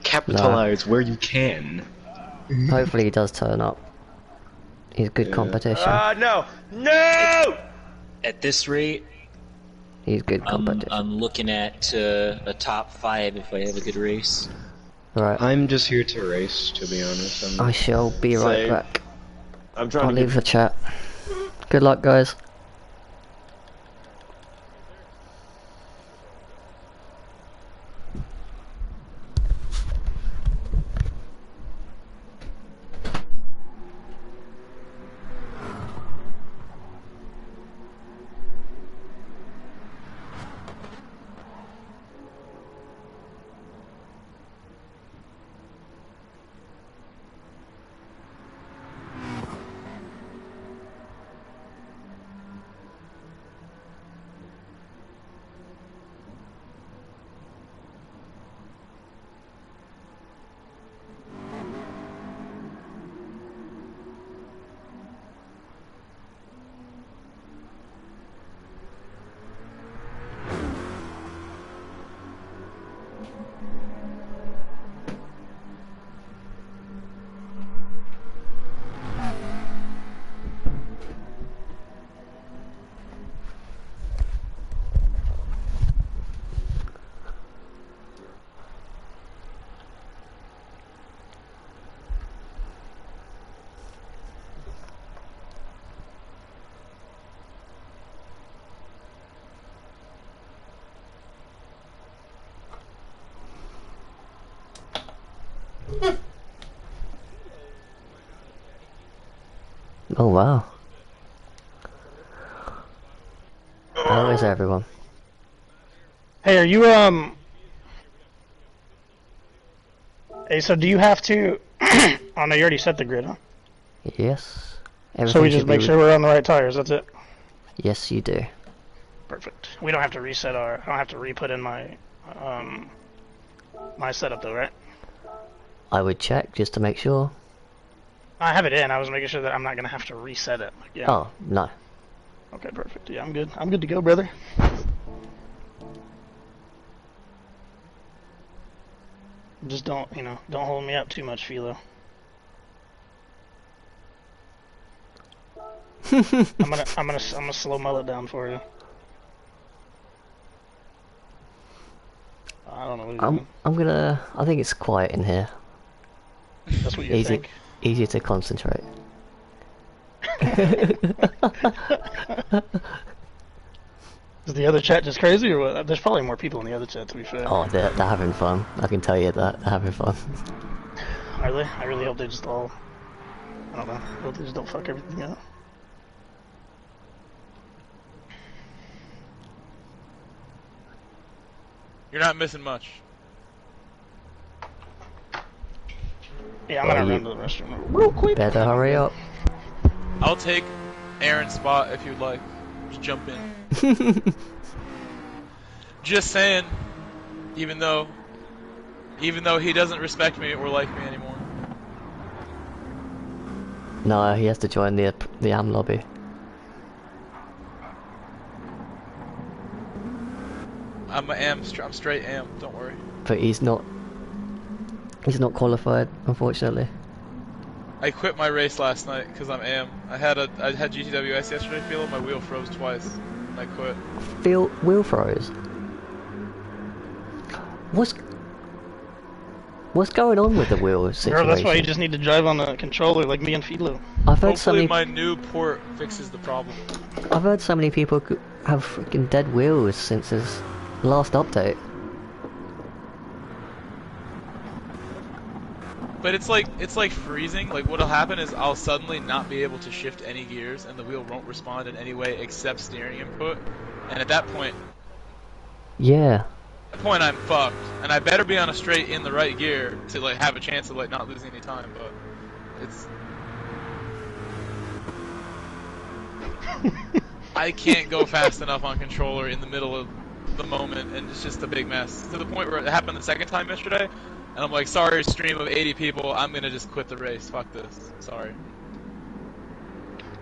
Capitalize where you can. Hopefully he does turn up. He's good competition. No! No! At this rate, He's good competition. I'm looking at a top 5 if I have a good race. Right. I'm just here to race, to be honest. I shall be right back. I'm trying I'll to leave the chat. Good luck, guys. Oh wow. How is everyone? Hey, are you Hey, so do you have to oh no, you already set the grid, huh? Yes. So we just make sure we're on the right tires, that's it? Yes, you do. Perfect. We don't have to reset I don't have to re-put in my my setup though, right? I would check just to make sure. I have it in. I was making sure that I'm not gonna have to reset it. Like, yeah. Oh, no. Okay, perfect. Yeah, I'm good. I'm good to go, brother. Just don't, don't hold me up too much, Philo. I'm gonna slow mullet down for you. I don't know what you're doing. I think it's quiet in here. That's what you think. Easier to concentrate. Is the other chat just crazy or what? There's probably more people in the other chat, to be fair. Oh, they're having fun. I can tell you that. They're having fun. Are they? I really hope they just all... I don't know. I hope they just don't fuck everything up. You're not missing much. Yeah, I'm gonna run to the restroom real quick. Better hurry up. I'll take Aaron's spot if you'd like. Just jump in. Just saying, even though he doesn't respect me or like me anymore. No, he has to join the AM lobby. I'm straight AM, don't worry. But he's not qualified, unfortunately. I quit my race last night because I'm AM. I had GTWS yesterday, Philo. My wheel froze twice, and I quit. Wheel froze? What's going on with the wheel situation? Girl, that's why you just need to drive on the controller like me and Philo. Hopefully my new port fixes the problem. I've heard so many people have freaking dead wheels since his last update. But it's like freezing. Like what'll happen is I'll suddenly not be able to shift any gears, and the wheel won't respond in any way except steering input. And at that point, yeah. At that point I'm fucked, and I better be on a straight in the right gear to like have a chance of like not losing any time. But it's I can't go fast enough on controller in the middle of the moment, and it's just a big mess. To the point where it happened the second time yesterday. And I'm like, sorry, stream of 80 people, I'm gonna just quit the race. Fuck this. Sorry.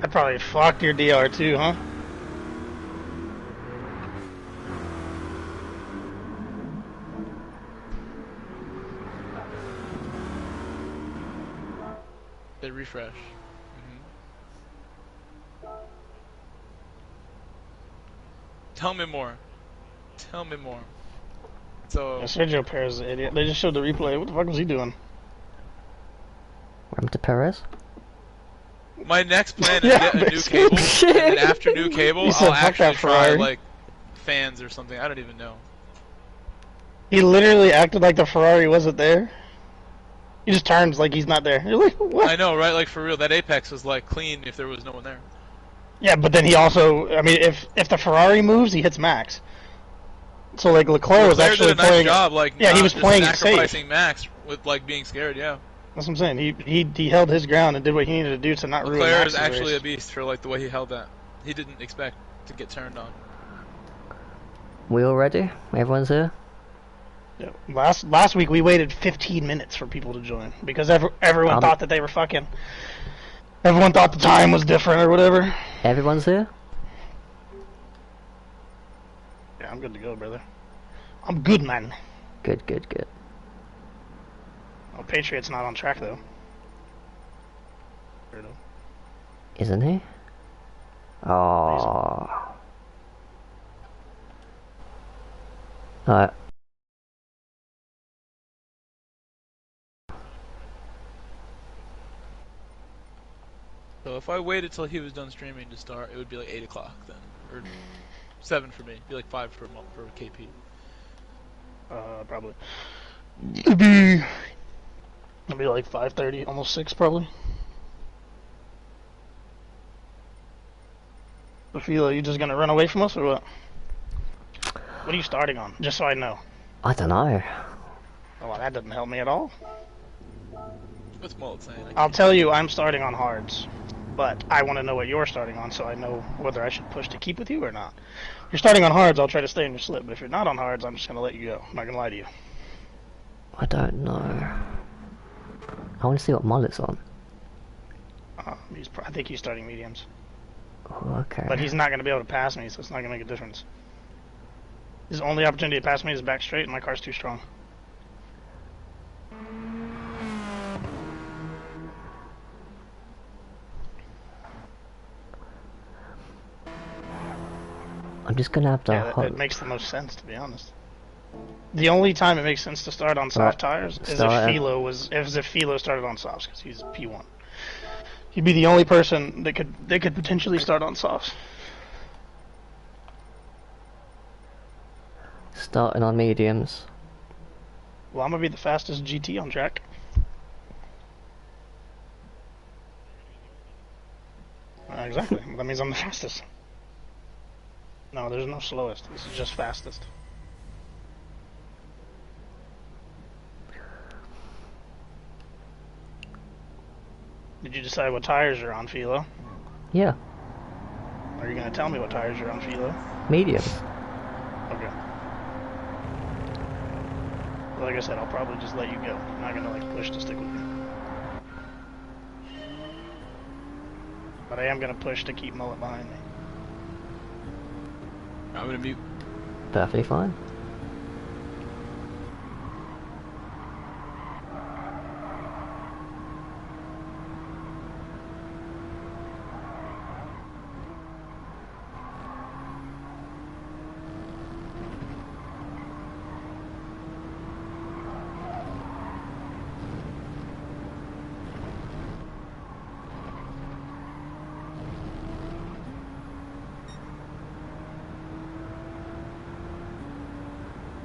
That probably fucked your DR too, huh? They refresh. Tell me more. Tell me more. So Yeah, Sergio Perez is an idiot. They just showed the replay. What the fuck was he doing? Ram to Perez? my next plan is Yeah, get a new basically. cable, and then after new cable, He said, I'll "Fuck actually that try Ferrari." like fans or something. I don't even know. He literally acted like the Ferrari wasn't there. He just turns like he's not there. You're like, what? I know, right? Like for real, that apex was like clean if there was no one there. Yeah, but then he also, I mean, if the Ferrari moves, he hits Max. So like Leclerc was Leclerc actually did a nice playing. job, like Yeah, he not was just playing it safe. sacrificing Max with like being scared. Yeah, That's what I'm saying. He held his ground and did what he needed to do to not ruin Leclerc Max's is actually race. a beast for like the way he held that. He didn't expect to get turned on. We all ready? Everyone's here? Yeah. Last week we waited 15 minutes for people to join because everyone thought that they were fucking. Everyone thought the time was different or whatever. Everyone's here? Yeah, I'm good to go, brother. I'm good, man. Good, good, good. Oh, Patriot's not on track though. Weirdo. Isn't he? Oh. Alright. So if I waited till he was done streaming to start, it would be like 8 o'clock then, or 7 for me. It'd be like 5 for KP. Probably. It'd be like 5:30, almost 6 probably. Feel you just gonna run away from us or what? What are you starting on? Just so I know. I don't know. Oh, well, that doesn't help me at all. What's Mullet saying? I'll tell you, I'm starting on hards, but I want to know what you're starting on so I know whether I should push to keep with you or not. If you're starting on hards, I'll try to stay in your slip, but if you're not on hards, I'm just gonna let you go. I'm not gonna lie to you. I don't know. I want to see what Mullet's on. I think he's starting mediums, Oh, okay. but he's not gonna be able to pass me, so it's not gonna make a difference. His only opportunity to pass me is back straight, and my car's too strong. I'm just gonna have to Yeah, hope. it makes the most sense, to be honest. The only time it makes sense to start on soft tires is if Philo started on softs, because he's P1. He'd be the only person that could potentially start on softs. Starting on mediums. Well, I'm gonna be the fastest GT on track. Exactly. That means I'm the fastest. No, there's no slowest. This is just fastest. Did you decide what tires you're on, Philo? Yeah, Are you gonna tell me what tires you're on, Philo? mediums. Okay. Well, like I said, I'll probably just let you go. I'm not gonna like push to stick with you. But I am gonna push to keep Mullet behind me. I'm gonna mute. Perfectly fine.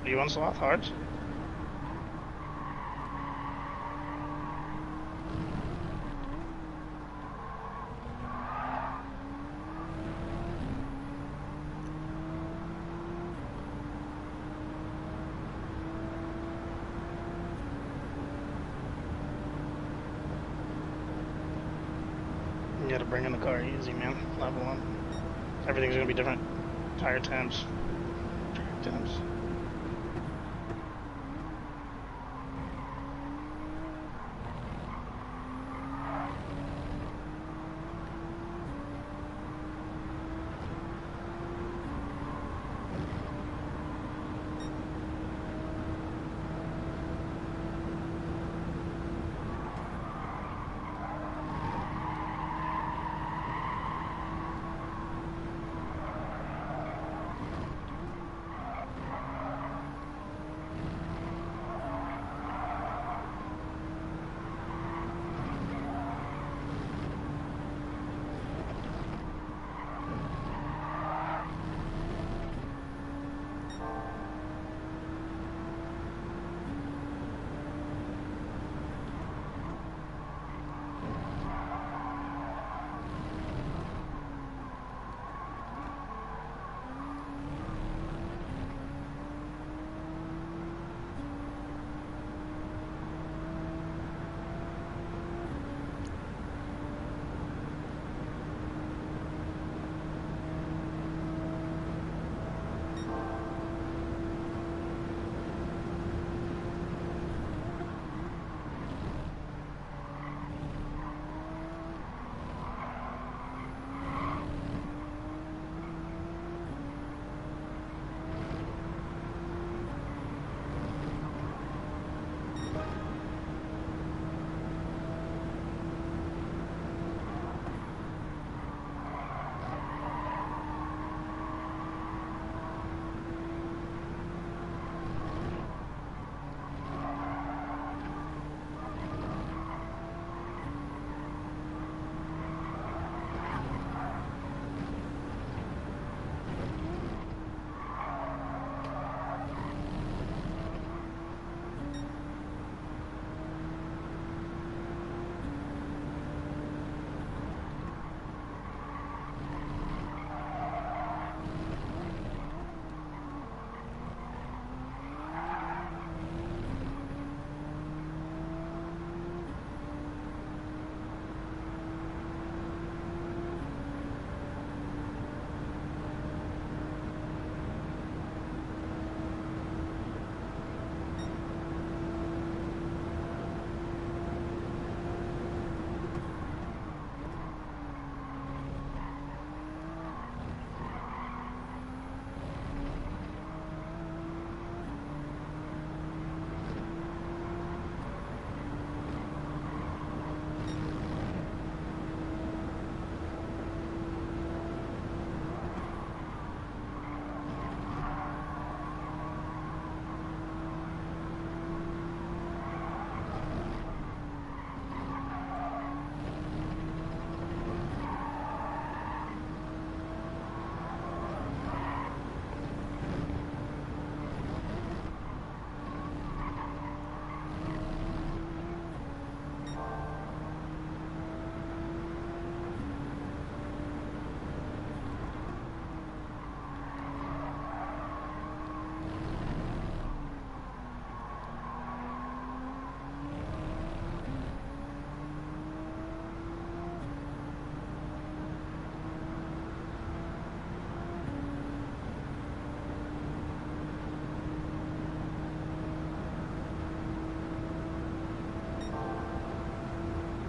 Are you on sloth hards? You gotta bring in the car easy, man. Level 1. Everything's gonna be different. Tire temps. Track temps.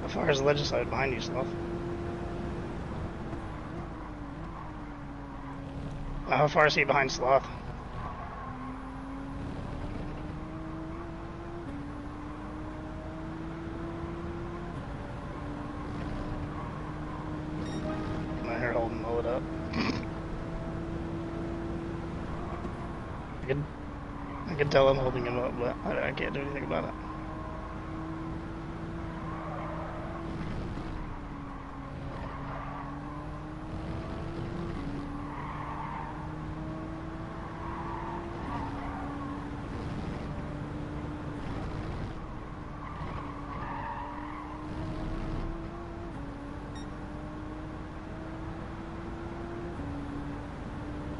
How far is the legislature behind you, Sloth? How far is he behind Sloth? I'm out here holding low it up. I can tell I'm holding him up, but I can't do anything about it.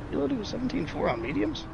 You'll do 17.4 on mediums?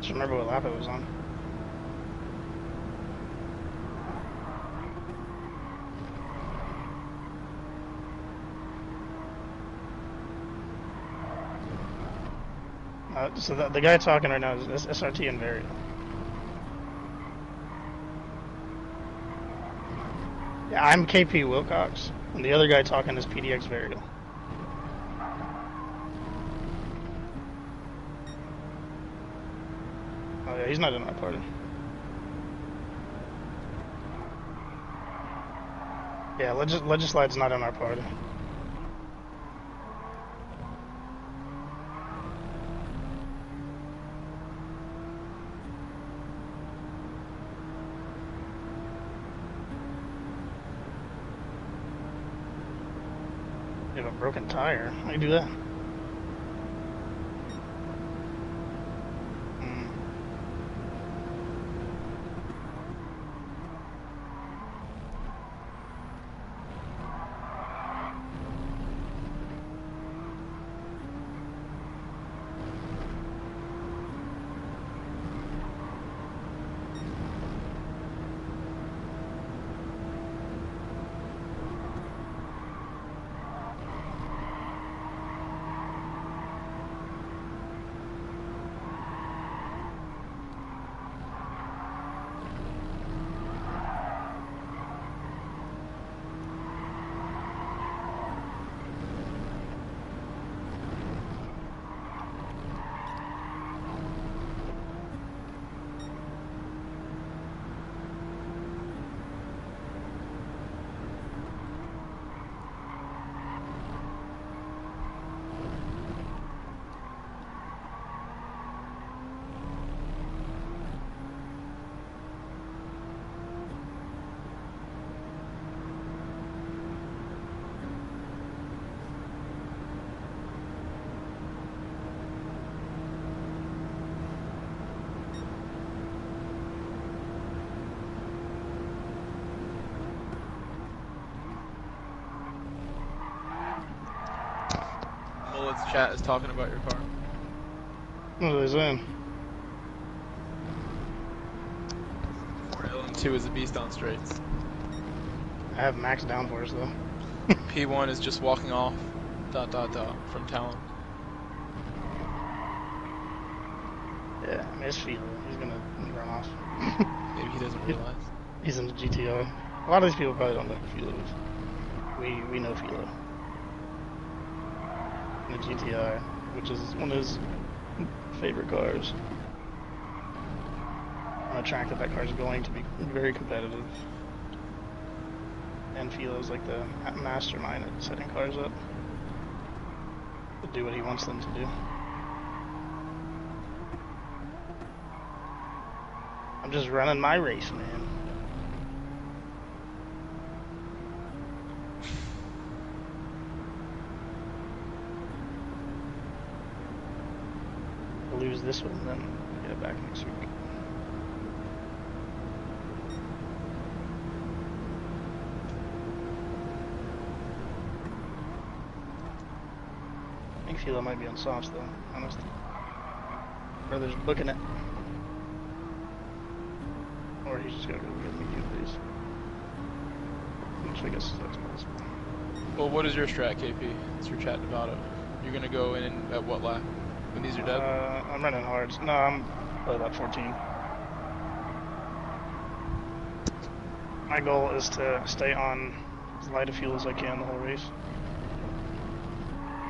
Just remember what lap it was on. So the guy talking right now is SRT and Varial. Yeah, I'm KP Wilcox, and the other guy talking is PDX Varial. Oh yeah, he's not in our party. Yeah, Legislate's not in our party. You have a broken tire. How do you do that? Mullet's chat is talking about your car. What are they saying? 2 is a beast on straights. I have max downforce though. P1 is just walking off, ... from Talon. Yeah, I mean, it's Philo. He's gonna run off. Maybe he doesn't realize. He's in the GTO. A lot of these people probably don't know who Philo is. We know Philo. In the GTI, which is one of his favorite cars. On a track that car is going to be very competitive. And Philo's like the mastermind at setting cars up to do what he wants them to do. I'm just running my race, man. lose this one, then get it back next week. I think Philo might be on softs though, honest. Brother's booking it. Or he's just gonna go get medium these. Which I guess that's possible. Well, what is your strat, KP? Since you're chatting about it. You're gonna go in at what lap? When these are dead? I'm running hards. No, I'm probably about 14. My goal is to stay on as light a fuel as I can the whole race.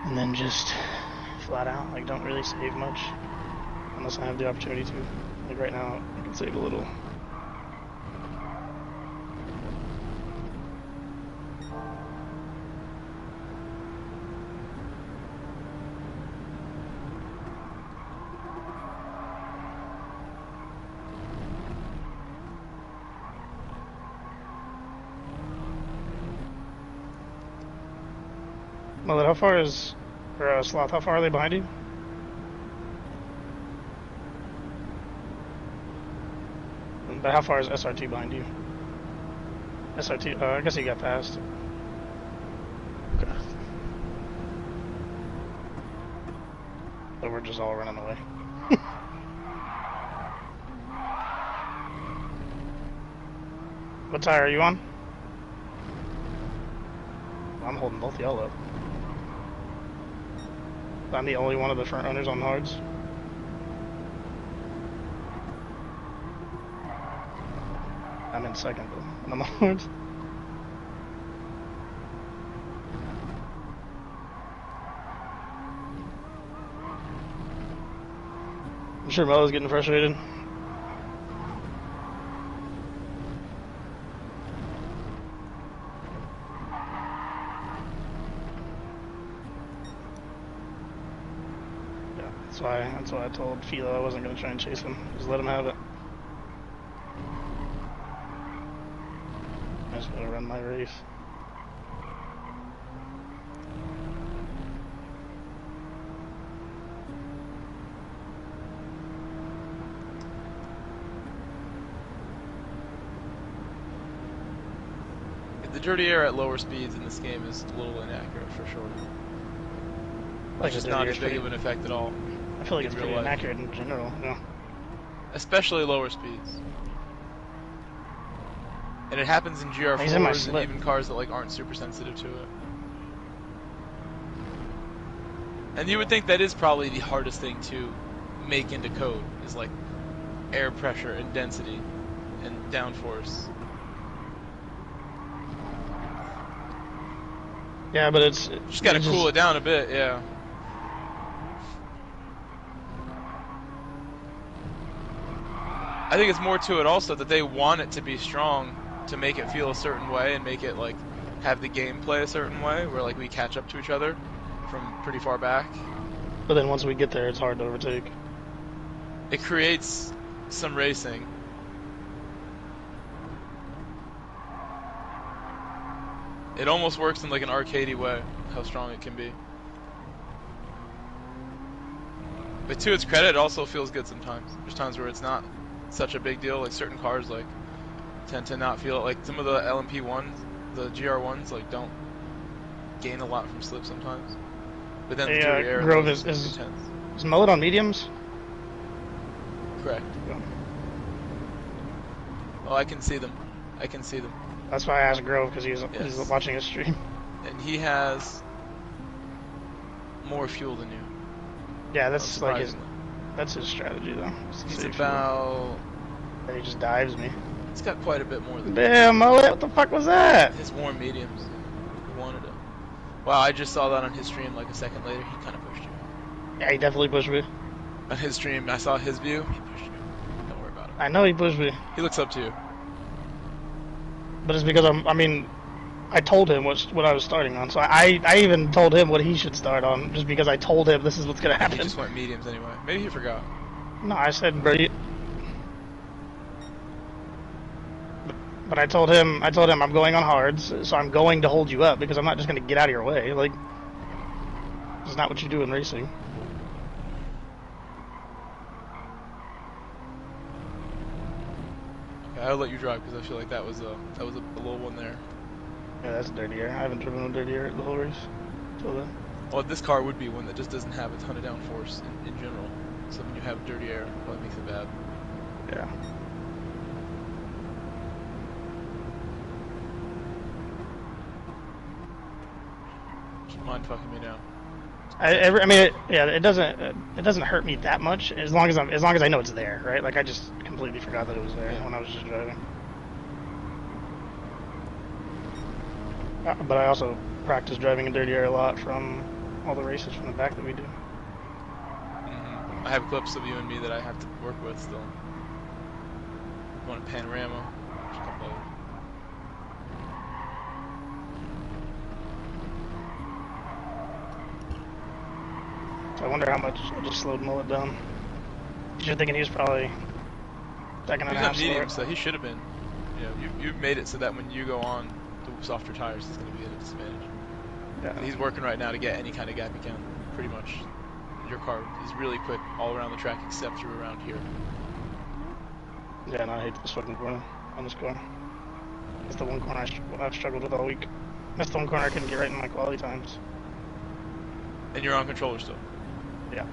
And then just flat out, like, don't really save much. Unless I have the opportunity to. Like right now, I can save a little. Mullet, how far is, or Sloth, how far are they behind you? But how far is SRT behind you? SRT, I guess he got past. Okay. So we're just all running away. What tire are you on? I'm holding both y'all up. I'm the only one of the front runners on hards. I'm in second though, and I'm on hards. I'm sure Melo's getting frustrated. That's why I told Philo I wasn't going to try and chase him. Just let him have it. I'm just going to run my race. The dirty air at lower speeds in this game is a little inaccurate for sure. Like it's not as big of an effect at all. I feel like it's pretty inaccurate in general, yeah. Especially lower speeds. And it happens in GR4s and even cars that like aren't super sensitive to it. And you would think that is probably the hardest thing to make into code, is like air pressure and density and downforce. Yeah, but it's just gotta cool it down a bit, yeah. I think it's more to it also that they want it to be strong to make it feel a certain way and make it like have the gameplay a certain way where like we catch up to each other from pretty far back. But then once we get there, it's hard to overtake. It creates some racing. It almost works in like an arcadey way, how strong it can be. But to its credit, it also feels good sometimes. There's times where it's not such a big deal, like certain cars like tend to not feel it. Like some of the LMP ones, the GR ones, like don't gain a lot from slip sometimes. But then the dirty air Grove is Mullet on mediums? Correct. Yeah. Oh, I can see them. I can see them. That's why I asked Grove, because he's watching his stream. And he has more fuel than you. Yeah, that's like his strategy though. He's about... And he just dives me. He's got quite a bit more than Damn, Mullet, what the fuck was that? His warm mediums. He wanted it. Wow, I just saw that on his stream like a second later. He kind of pushed you. Yeah, he definitely pushed me. On his stream, I saw his view. He pushed you. Don't worry about it. I know he pushed me. He looks up to you. But it's because I told him what I was starting on. So I even told him what he should start on, just because I told him this is what's gonna happen. He just went mediums anyway. Maybe he forgot. No, I said, bro. But I told him I'm going on hards, so I'm going to hold you up because I'm not just gonna get out of your way. Like, it's not what you do in racing. I'll let you drive because I feel like that was a low one there. Yeah, that's dirty air. I haven't driven a dirty air the whole race till then. Well, this car would be one that just doesn't have a ton of downforce in general. So when you have dirty air, it probably makes it bad. Yeah. Keep mind fucking me now. I mean, it doesn't hurt me that much as long as I know it's there, right? Like I just completely forgot that it was there when I was just driving. But I also practice driving in dirty air a lot from all the races from the back that we do. I have clips of you and me that I have to work with still. One in Panorama, a couple of. So I wonder how much I just slowed Mullet down. You're thinking he was probably second and a half He's on medium, slower. so he should have been. You know, you've made it so that when you go on the softer tires, he's going to be at a disadvantage. Yeah. And he's working right now to get any kind of gap he can, pretty much. Your car is really quick all around the track except through around here. Yeah, no, I hate this fucking corner on this car. That's the one corner I've struggled with all week. That's the one corner I couldn't get right in my quality times. And you're on controller still. Yeah.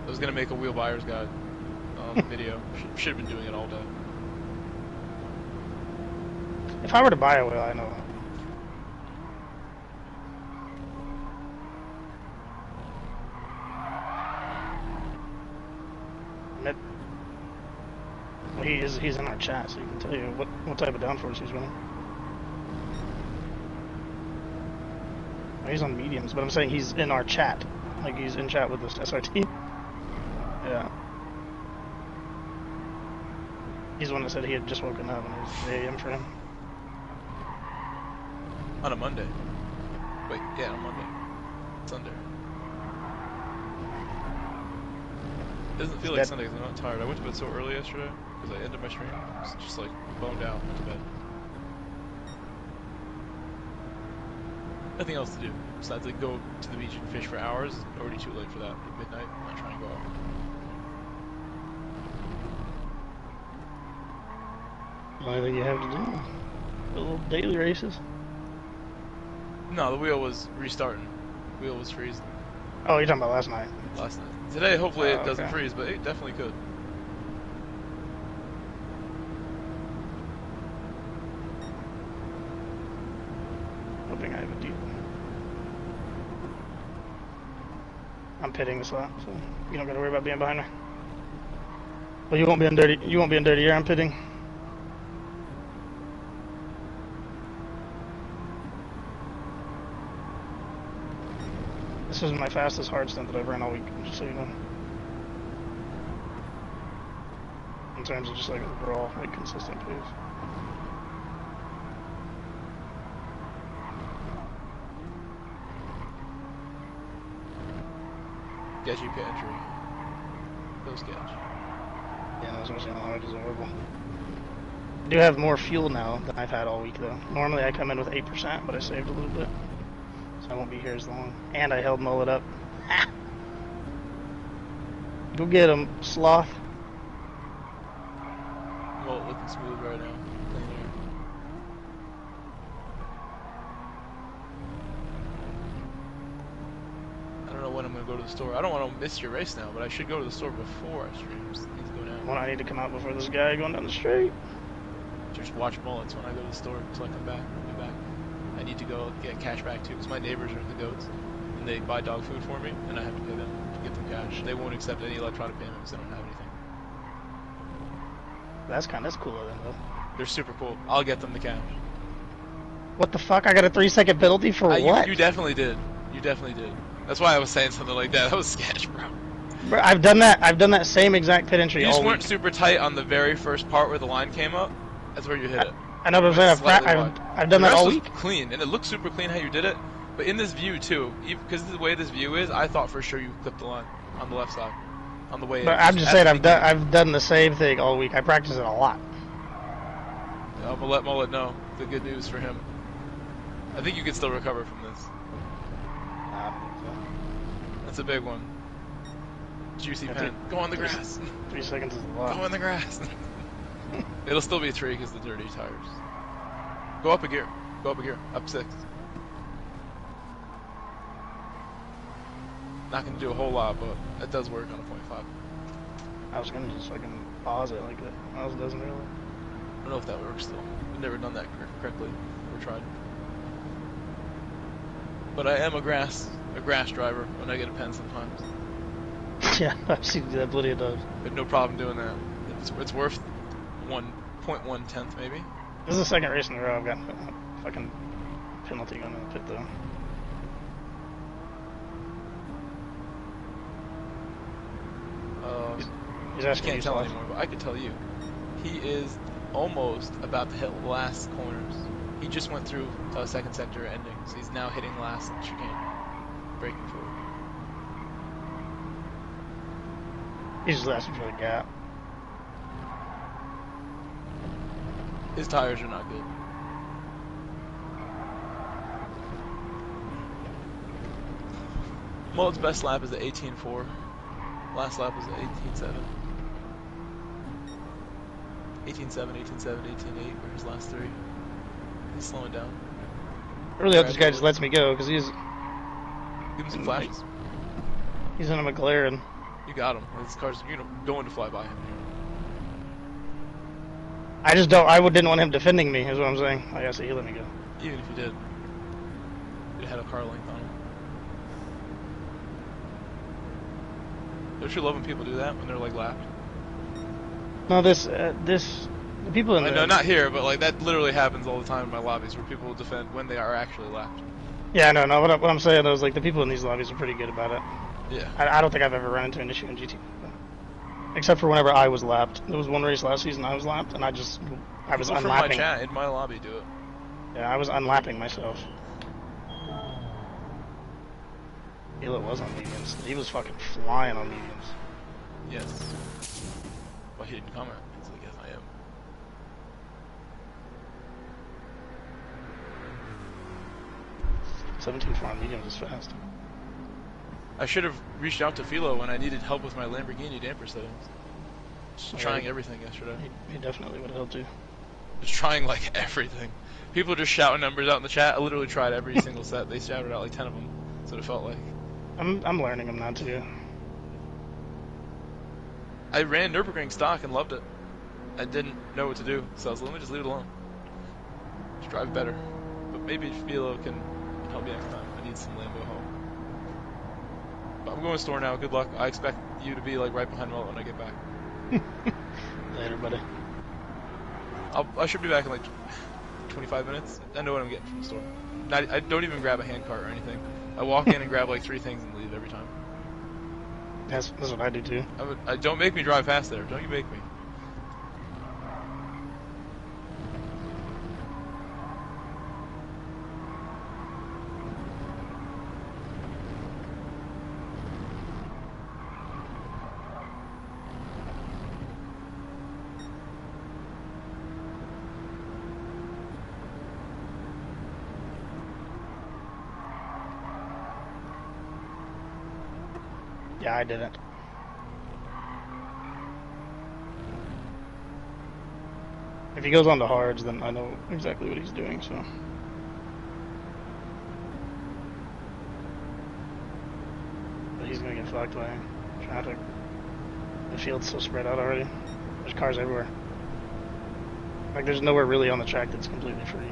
I was going to make a wheel buyer's guide video. Should have been doing it all day. If I were to buy a wheel, I know. Well, he's in our chat, so he can tell you what type of downforce he's running. Well, he's on mediums, but I'm saying he's in our chat. Like he's in chat with this SRT. Yeah. He's the one that said he had just woken up and it was 3 AM for him. On a Monday. Wait, yeah, on Monday. Sunday. It doesn't feel like Sunday because I'm not tired. I went to bed so early yesterday because I ended my stream. I was just like boned out, went to bed. Nothing else to do besides like go to the beach and fish for hours. It's already too late for that. At midnight, I'm not trying to go out. The only thing you have to do, the little daily races. No, the wheel was restarting. The wheel was freezing. Oh, you're talking about last night. Last night. Today, hopefully it doesn't okay. freeze, but it definitely could. Hoping I have a deal. I'm pitting this lap, so you don't got to worry about being behind me. Well, you won't be in dirty. You won't be in dirty air. I'm pitting. This is my fastest hard stint that I've ran all week, just so you know. In terms of just like overall, like consistent pace. Sketchy pit entry. No sketch. Yeah, no, especially on the hard is horrible. I do have more fuel now than I've had all week though. Normally I come in with 8%, but I saved a little bit. So I won't be here as long. And I held Mullet up. Ah! Go get him, sloth. Mullet looking smooth right now. Clean air. I don't know when I'm going to go to the store. I don't want to miss your race now, but I should go to the store before I stream. Just need to go now. When I need to come out before this guy going down the street. Just watch Mullets when I go to the store until I come back. I'll be back. I need to go get cash back too, because my neighbors are the goats, and they buy dog food for me, and I have to pay them to get them cash. They won't accept any electronic payments. They don't have anything. That's cooler than though. They're super cool. I'll get them the cash. What the fuck? I got a 3-second penalty for what? You definitely did. You definitely did. That's why I was saying something like that. That was sketch, bro. Bro, I've done that same exact pit entry You all just weren't week. super tight on the very first part where the line came up. That's where you hit it. I know, but I'm saying I've done that all week. Clean, and it looked super clean how you did it. But in this view too, because the way this view is, I thought for sure you clipped the line on the left side, on the way. But I'm just saying I've done the same thing all week. I practice it a lot. I'm gonna let Mullet know the good news for him. I think you can still recover from this. That's a big one. Juicy Yeah, pen. Go on the grass. 3 seconds is a Go lot. on the grass. It'll still be 3 because the dirty tires. Go up a gear. Go up a gear. Up 6. Not gonna do a whole lot, but it does work on a 0.5. I was gonna just fucking pause it like that. Miles doesn't really. I don't know if that works though. I've never done that correctly or tried. But I am a grass driver when I get a pen sometimes. Yeah, I've seen you do that plenty of times. I have no problem doing that. It's worth 1.1 tenth maybe. This is the second race in a row I've gotten a fucking penalty going to the pit though. He's I asking can't you tell stuff. anymore, but I can tell you. He is almost about to hit last corners. He just went through second sector ending, so he's now hitting last chicane, braking forward. He's just asking for the gap. His tires are not good. Mullet's best lap is at 18.4. Last lap was at 18.7. 18.7, 18.7, 18.8 were his last 3. He's slowing down. I really hope this guy just lets me go, because Give him some flashes. he's in a McLaren. You got him. This car's going to fly by him. I just didn't want him defending me, is what I'm saying. I guess he let me go. Even if you did, you'd had a car length on him. Don't you love when people do that when they're like lapped? No, the people in I the... know, not here, but like that literally happens all the time in my lobbies where people will defend when they are actually lapped. Yeah, no. What I'm saying though is like the people in these lobbies are pretty good about it. Yeah. I don't think I've ever run into an issue in GT, except for whenever I was lapped. There was one race last season I was lapped, and I was People from my unlapping. chat in my lobby do it. Yeah, I was unlapping myself. Hilo was on mediums. He was fucking flying on mediums. Yes. But he didn't comment. He's like, yes, I am. $17 on mediums is fast. I should have reached out to Philo when I needed help with my Lamborghini damper settings. Just trying everything yesterday. He definitely would have helped you. Just trying like everything. People just shouting numbers out in the chat. I literally tried every single set. They shouted out like 10 of them. That's what it felt like. I'm learning them now too. I ran Nürburgring stock and loved it. I didn't know what to do, so I was like, let me just leave it alone. Just drive better. But maybe Philo can help me next time. I need some Lambo help. But I'm going to store now. Good luck. I expect you to be like right behind Mullet when I get back. Later, buddy. I should be back in like 25 minutes. I know what I'm getting from the store. I don't even grab a hand cart or anything. I walk in and grab like 3 things and leave every time. That's what I do too. Don't make me drive past there. Don't you make me. Yeah, I didn't. If he goes on to hards, then I know exactly what he's doing, so. But he's gonna get fucked by traffic. The field's so spread out already. There's cars everywhere. Like, there's nowhere really on the track that's completely free.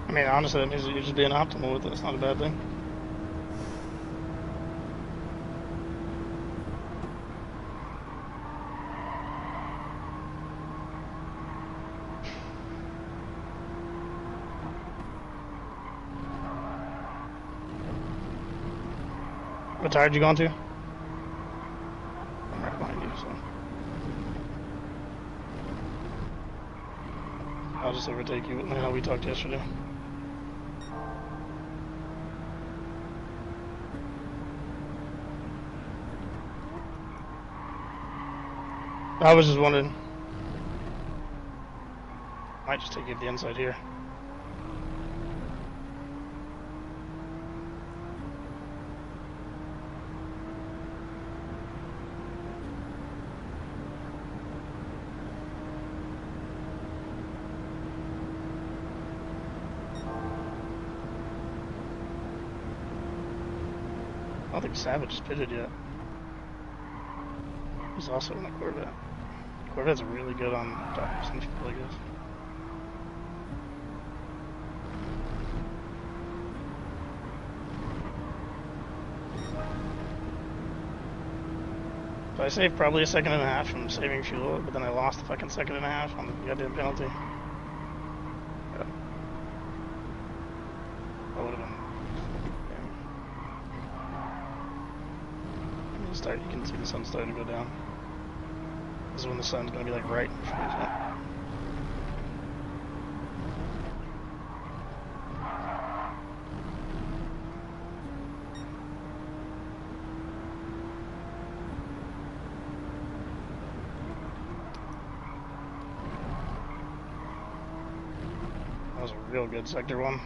I mean, honestly, that means that you're just being optimal with it. It's not a bad thing. What tire did you go into? I'm right behind you, so I'll just overtake you. How we talked yesterday. I was just wondering. Might just take you to the inside here. I don't think Savage is pitted yet. He's also in a Corvette. Corvettes are really good on tires and fuel, I guess. So I saved probably a second and a half from saving fuel, but then I lost a fucking second and a half on the goddamn penalty. Yeah. That would have been. Yeah. You can see the sun starting to go down. This is when the sun's gonna be like right in front of you. That was a real good sector one.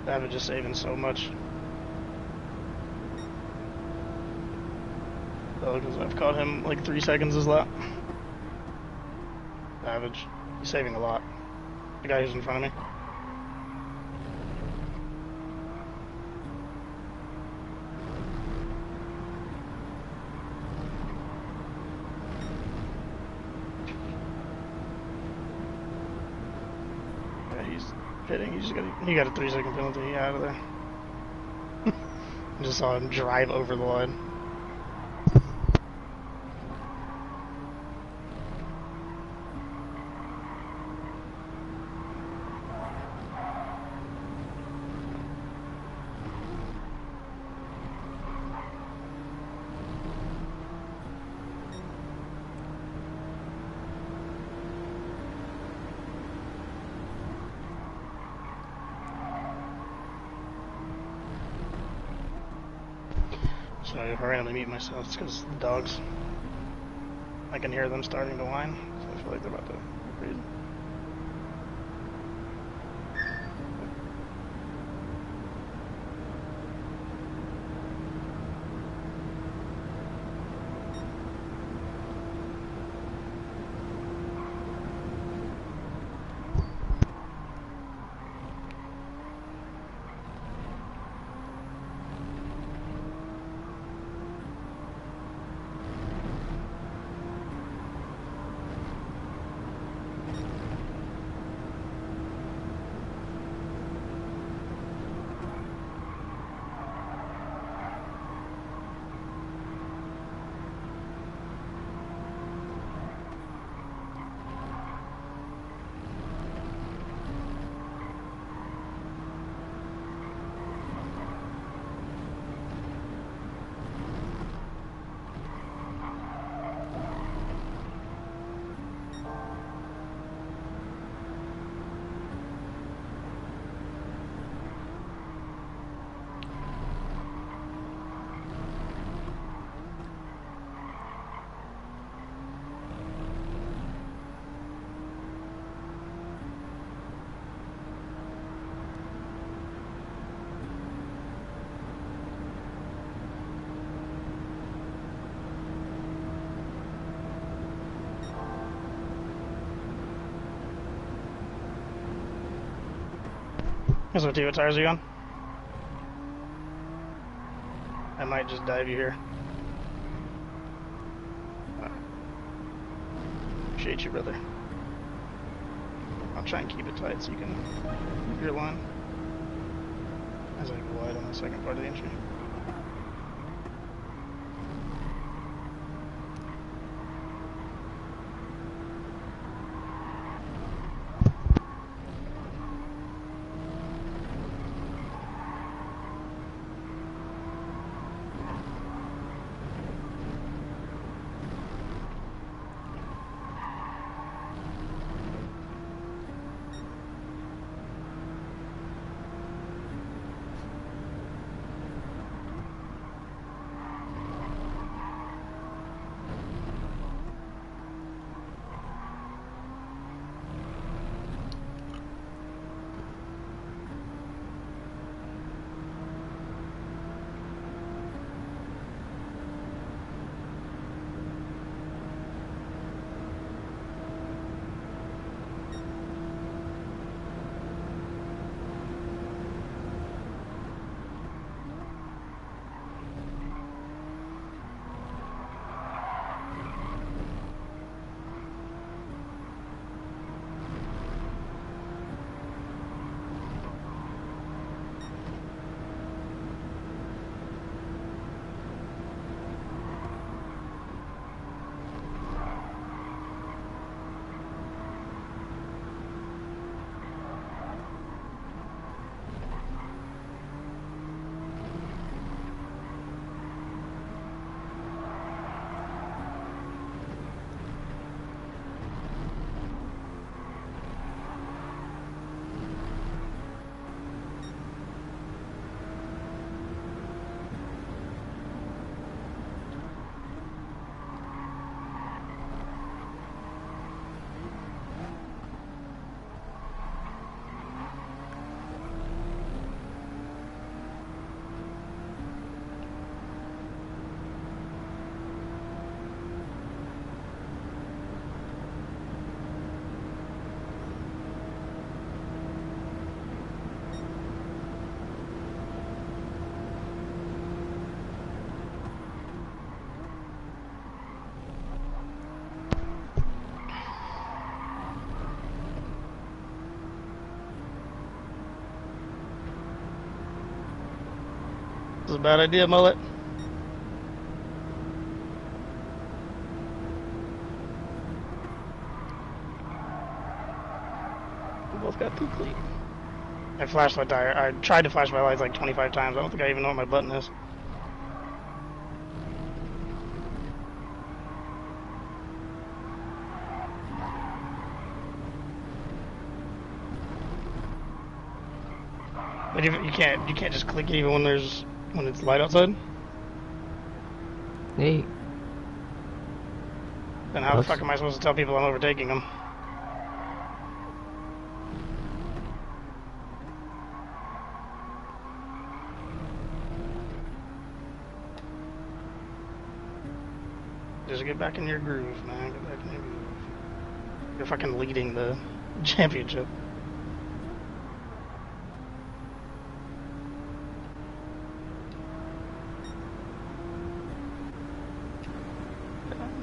Savage is saving so much. Because I've caught him like 3 seconds his lap. Savage. He's saving a lot. The guy who's in front of me. Yeah, he's hitting. He got a 3-second penalty. He out of there. I just saw him drive over the line. Sorry if I randomly mute myself, it's because the dogs, I can hear them starting to whine, so I feel like they're about to go crazy. So what tires are you on? might just dive you here. Appreciate you, brother. I'll try and keep it tight so you can keep your line. As I go wide on the second part of the entry. This is a bad idea, Mullet. We both got too clean. I flashed my tire. I tried to flash my lights like 25 times. I don't think I even know what my button is. But you can't just click it even when it's light outside. Hey. Then how the fuck am I supposed to tell people I'm overtaking them? Just get back in your groove, man. Get back in your groove. You're fucking leading the championship.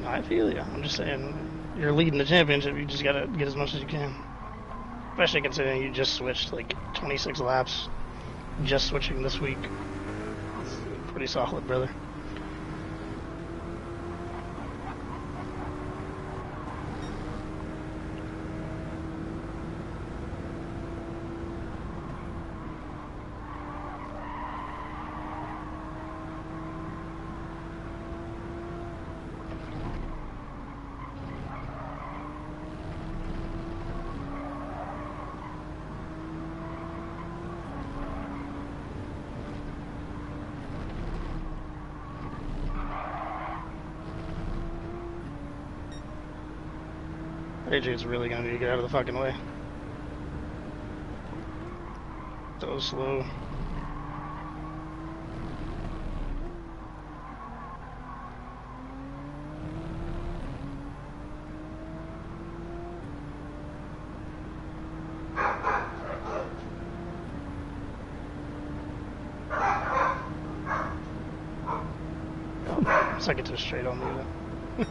I feel you. I'm just saying, you're leading the championship. You just gotta get as much as you can. Especially considering you just switched like 26 laps, just switching this week. It's pretty solid, brother. AJ's really gonna need to get out of the fucking way. So slow. Once I get to a straight, I'll move it.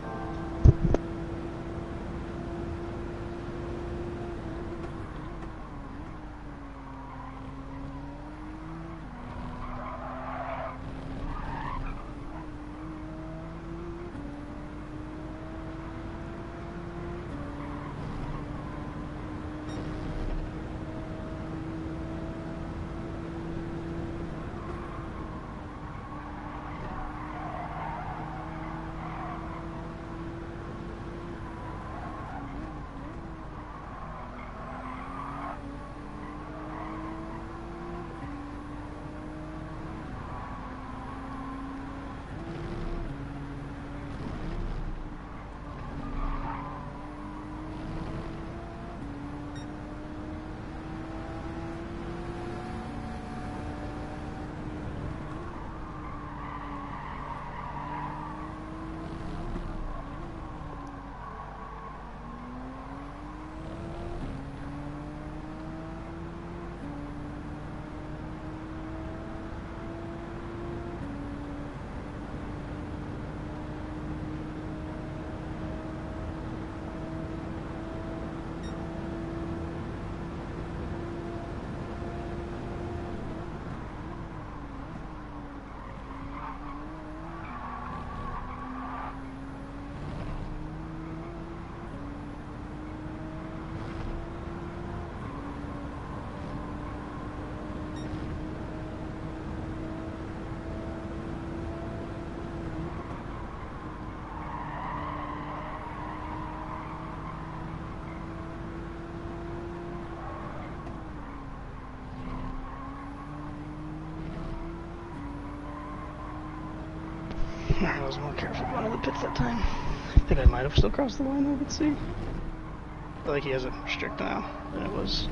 I was more careful going to the pits that time. I think I might have still crossed the line though, let's see. I feel like he has it strict now than it was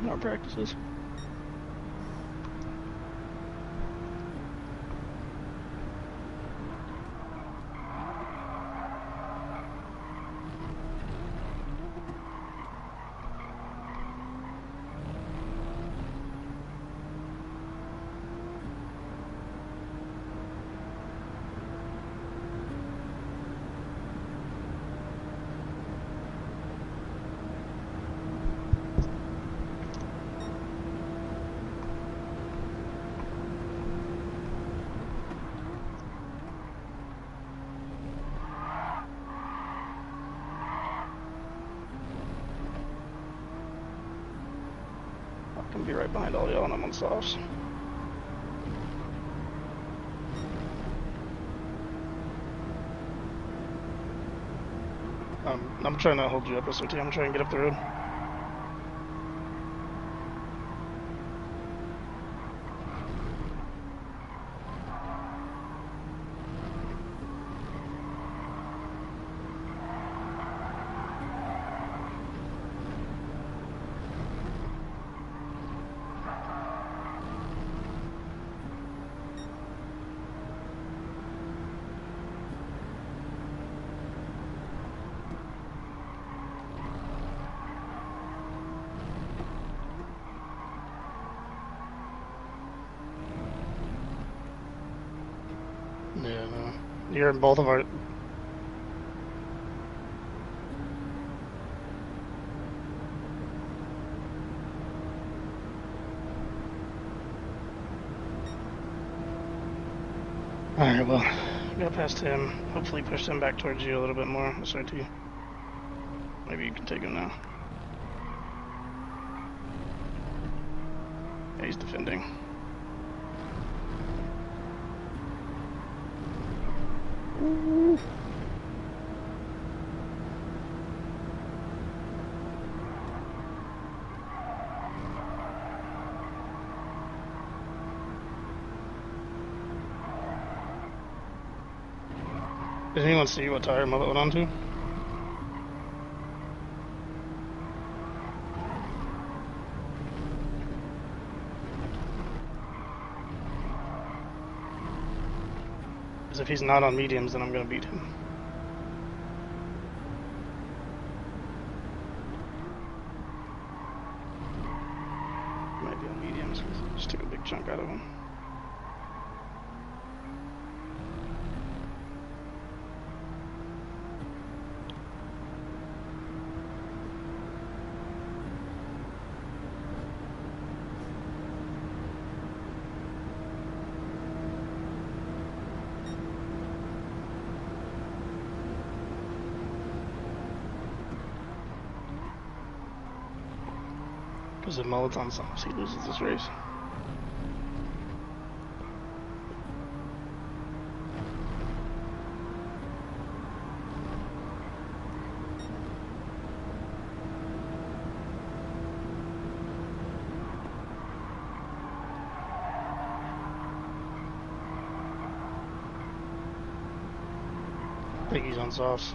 in our practices. I'm gonna be right behind all y'all and I'm on softs. I'm trying to hold you up, SOT. I'm trying to get up the road. Yeah, no. You're in both of our... Alright, well, got past him. Hopefully pushed him back towards you a little bit more, SRT. Maybe you can take him now. Yeah, he's defending. Ooh. Did anyone see what tire Mullet went onto? Because if he's not on mediums, then I'm going to beat him. Might be on mediums, because I just took a big chunk out of him. Because if Mullet's on softs, he loses this race. I think he's on softs.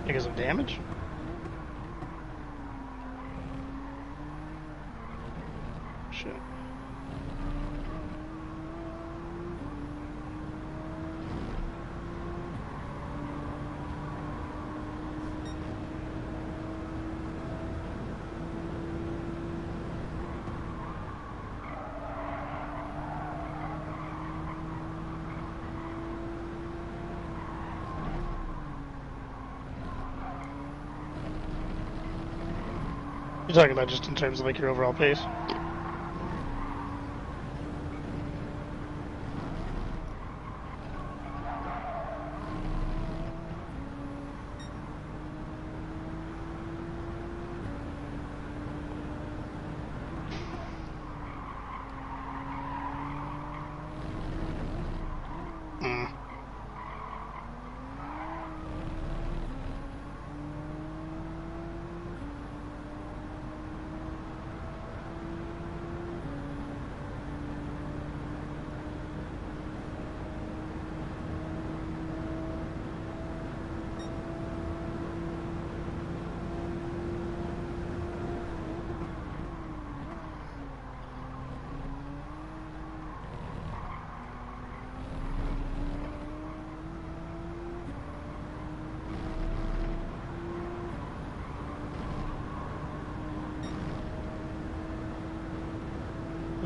Because of damage? Shit. You're talking about just in terms of like your overall pace?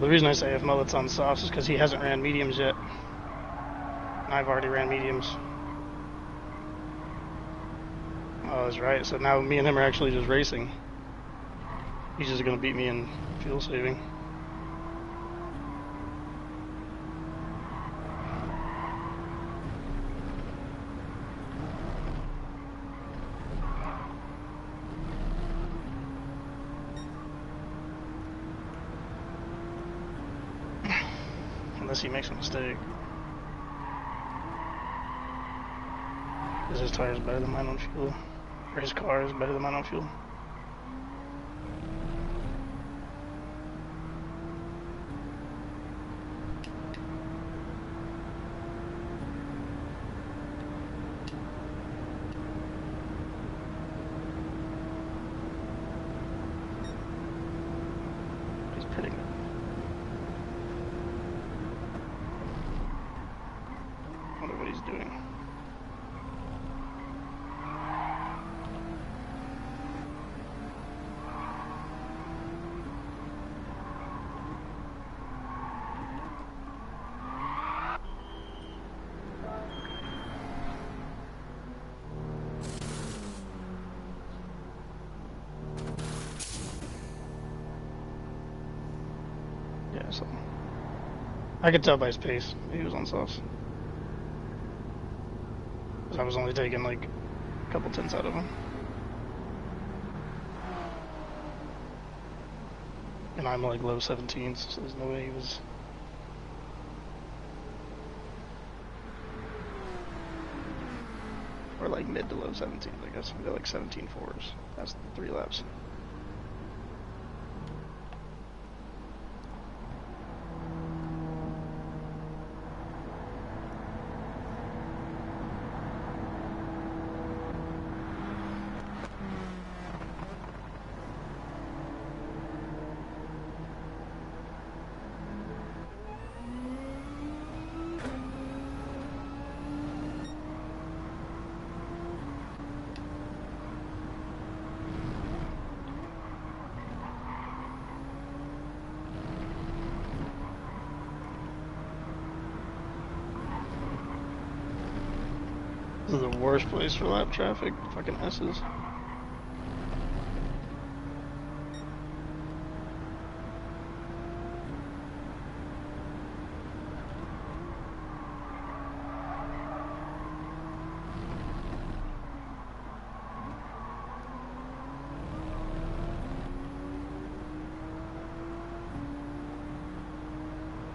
The reason I say if Mullet's on softs is because he hasn't ran mediums yet. And I've already ran mediums. Oh, that's right. So now me and him are actually just racing. He's just going to beat me in fuel saving. Unless he makes a mistake. Because his tire is better than mine on fuel. Or his car is better than mine on fuel. He's pretty good. I wonder what he's doing. Yeah, so I could tell by his pace he was on softs. Because I was only taking like a couple tenths out of him. And I'm like low 17s, so there's no way he was. Or like mid to low 17s, I guess. They're like 17.4s. That's 3 laps. is the worst place for lap traffic. Fucking S's.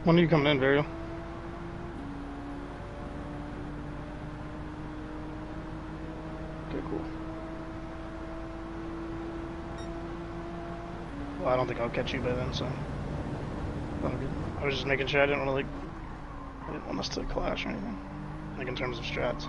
When are you coming in, Varial? Okay, cool. Well, I don't think I'll catch you by then, so. All good. I was just making sure I didn't want to, I didn't want us to clash or anything. Like, in terms of strats.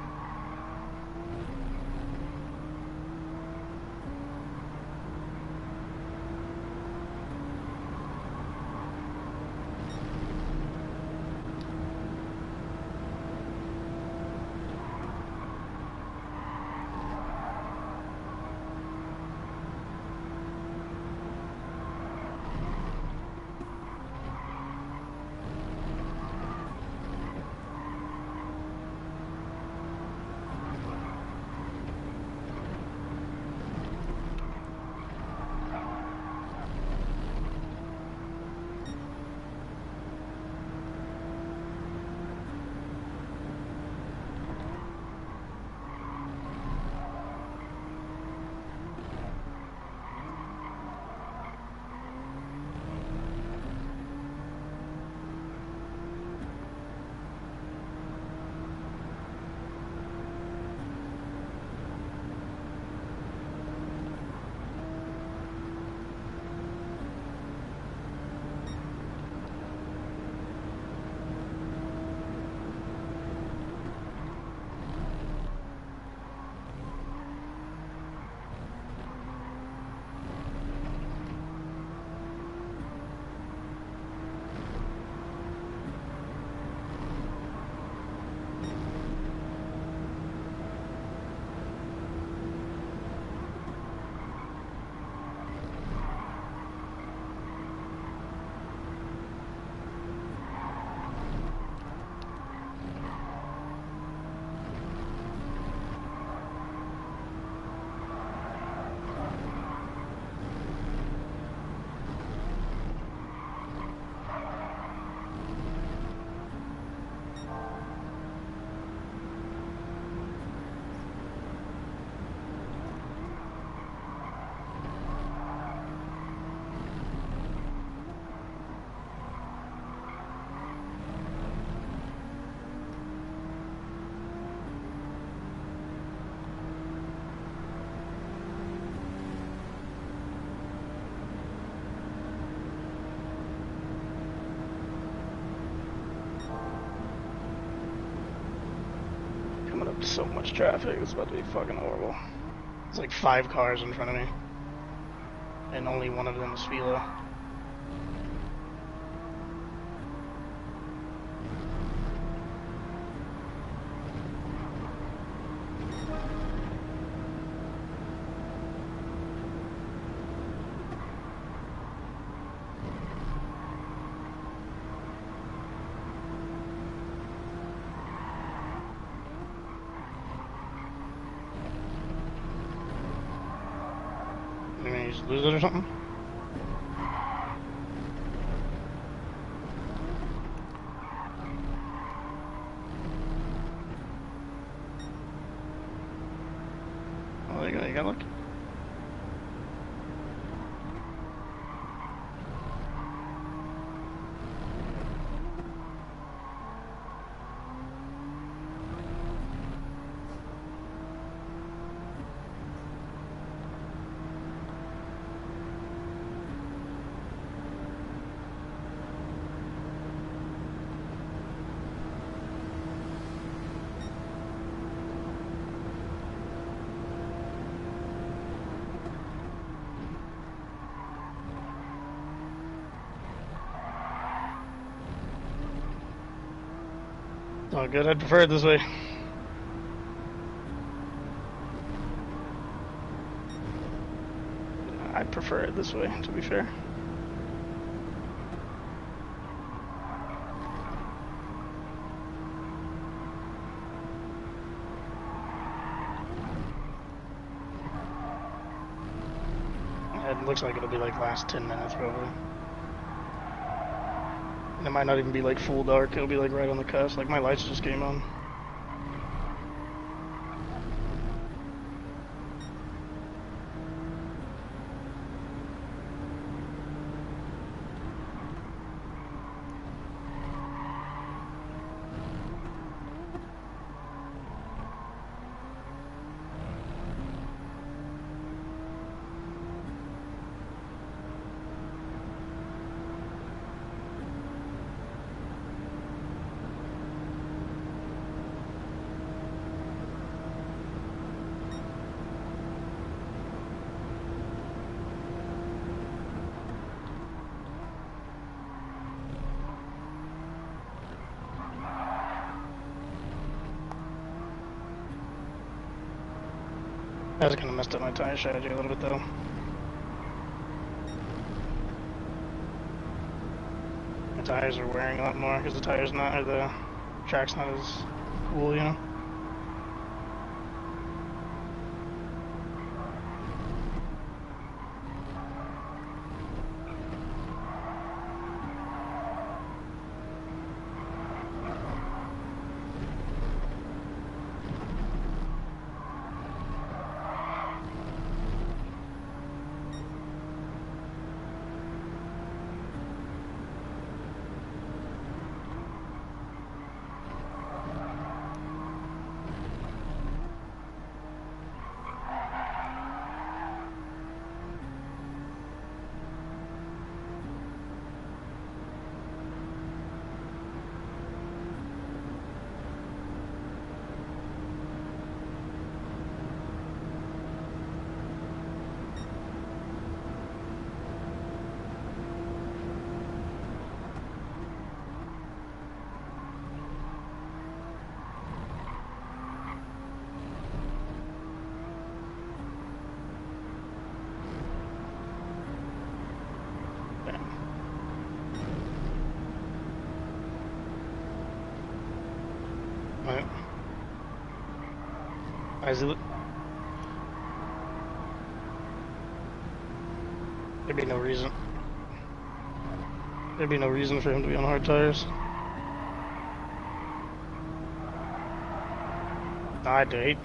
So much traffic, it's about to be fucking horrible. There's like 5 cars in front of me. And only one of them is Philo. Lose it or something? Oh, you got lucky. Oh, good. I'd prefer it this way. I'd prefer it this way, to be fair. It looks like it'll be like last 10 minutes probably. And it might not even be like full dark, it'll be like right on the cusp. Like my lights just came on. That kind of messed up my tire strategy a little bit though. My tires are wearing a lot more because the tires not, or the track's not as cool, you know. Right. Is it? There'd be no reason. There'd be no reason for him to be on hard tires. I did.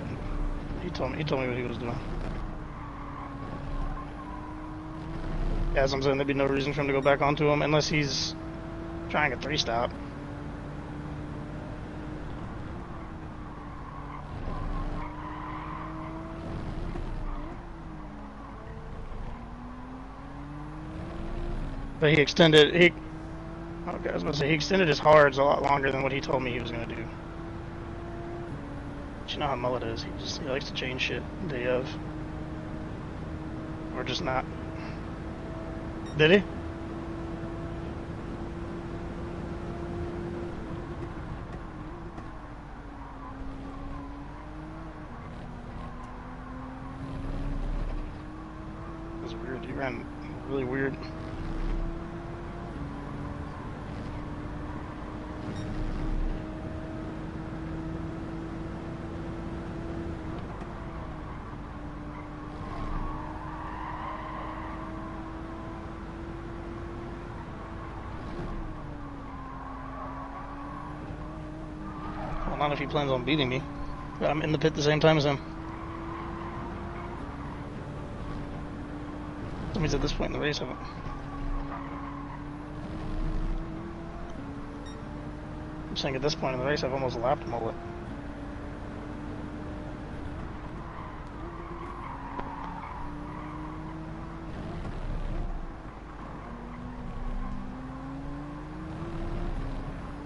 He told me what he was doing. Yeah, as I'm saying, there'd be no reason for him to go back onto him unless he's trying a 3-stop. But he extended, okay, I was gonna say, he extended his hards a lot longer than what he told me he was gonna do. But you know how Mullet is, he likes to change shit day of. Or just not. Did he? That was weird, he ran really weird. Not if he plans on beating me. I'm in the pit the same time as him. That means at this point in the race, I'm saying at this point in the race, I've almost lapped Mullet.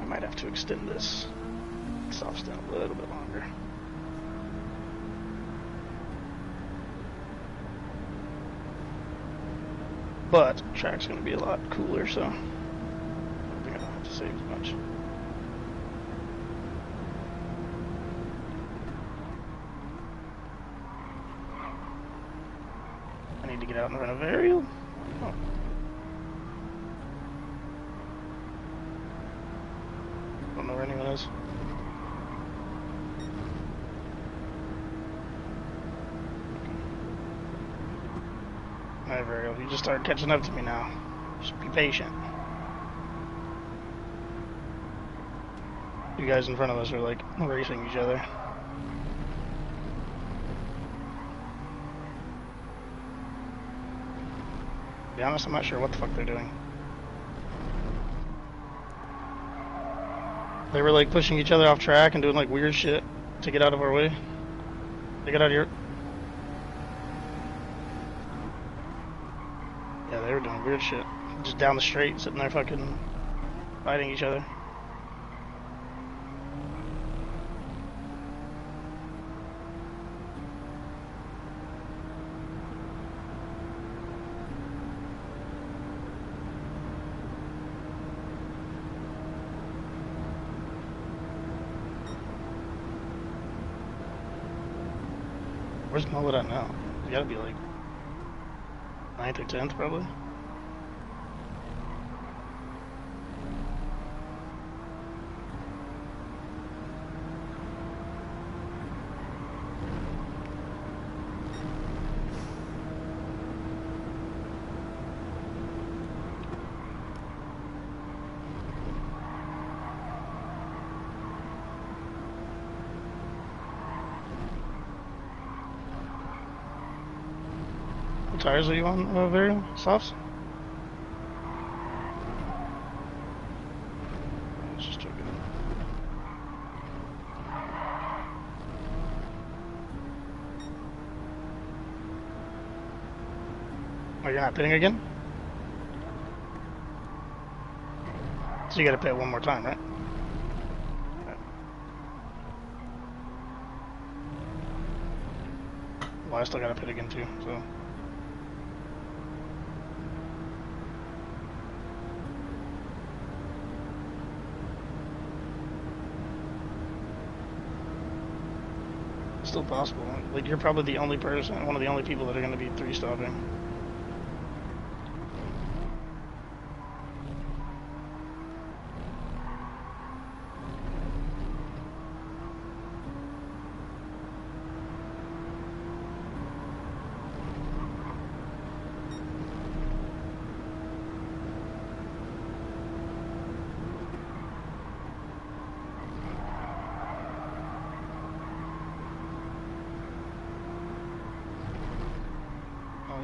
I might have to extend this. Softs down a little bit longer. But the track's going to be a lot cooler, so I don't think I don't have to save as much. I need to get out and run a varial. Oh. Don't know where anyone is. Alright, Virgo, you just start catching up to me now. Just be patient. You guys in front of us are like racing each other. To be honest, I'm not sure what the fuck they're doing. They were like pushing each other off track and doing like weird shit to get out of our way. They got out of here. Yeah, they were doing weird shit. Just down the straight, sitting there fucking fighting each other. Where's Mullet at now? He's gotta be like 9th or 10th probably. What tires are you on, Vario? Softs? It's just too good. Oh, you're not pitting again? So you gotta pit one more time, right? Okay. Well, I still gotta pit again too, so... Still possible. Like, you're probably the only person, one of the only people that are going to be 3-stopping.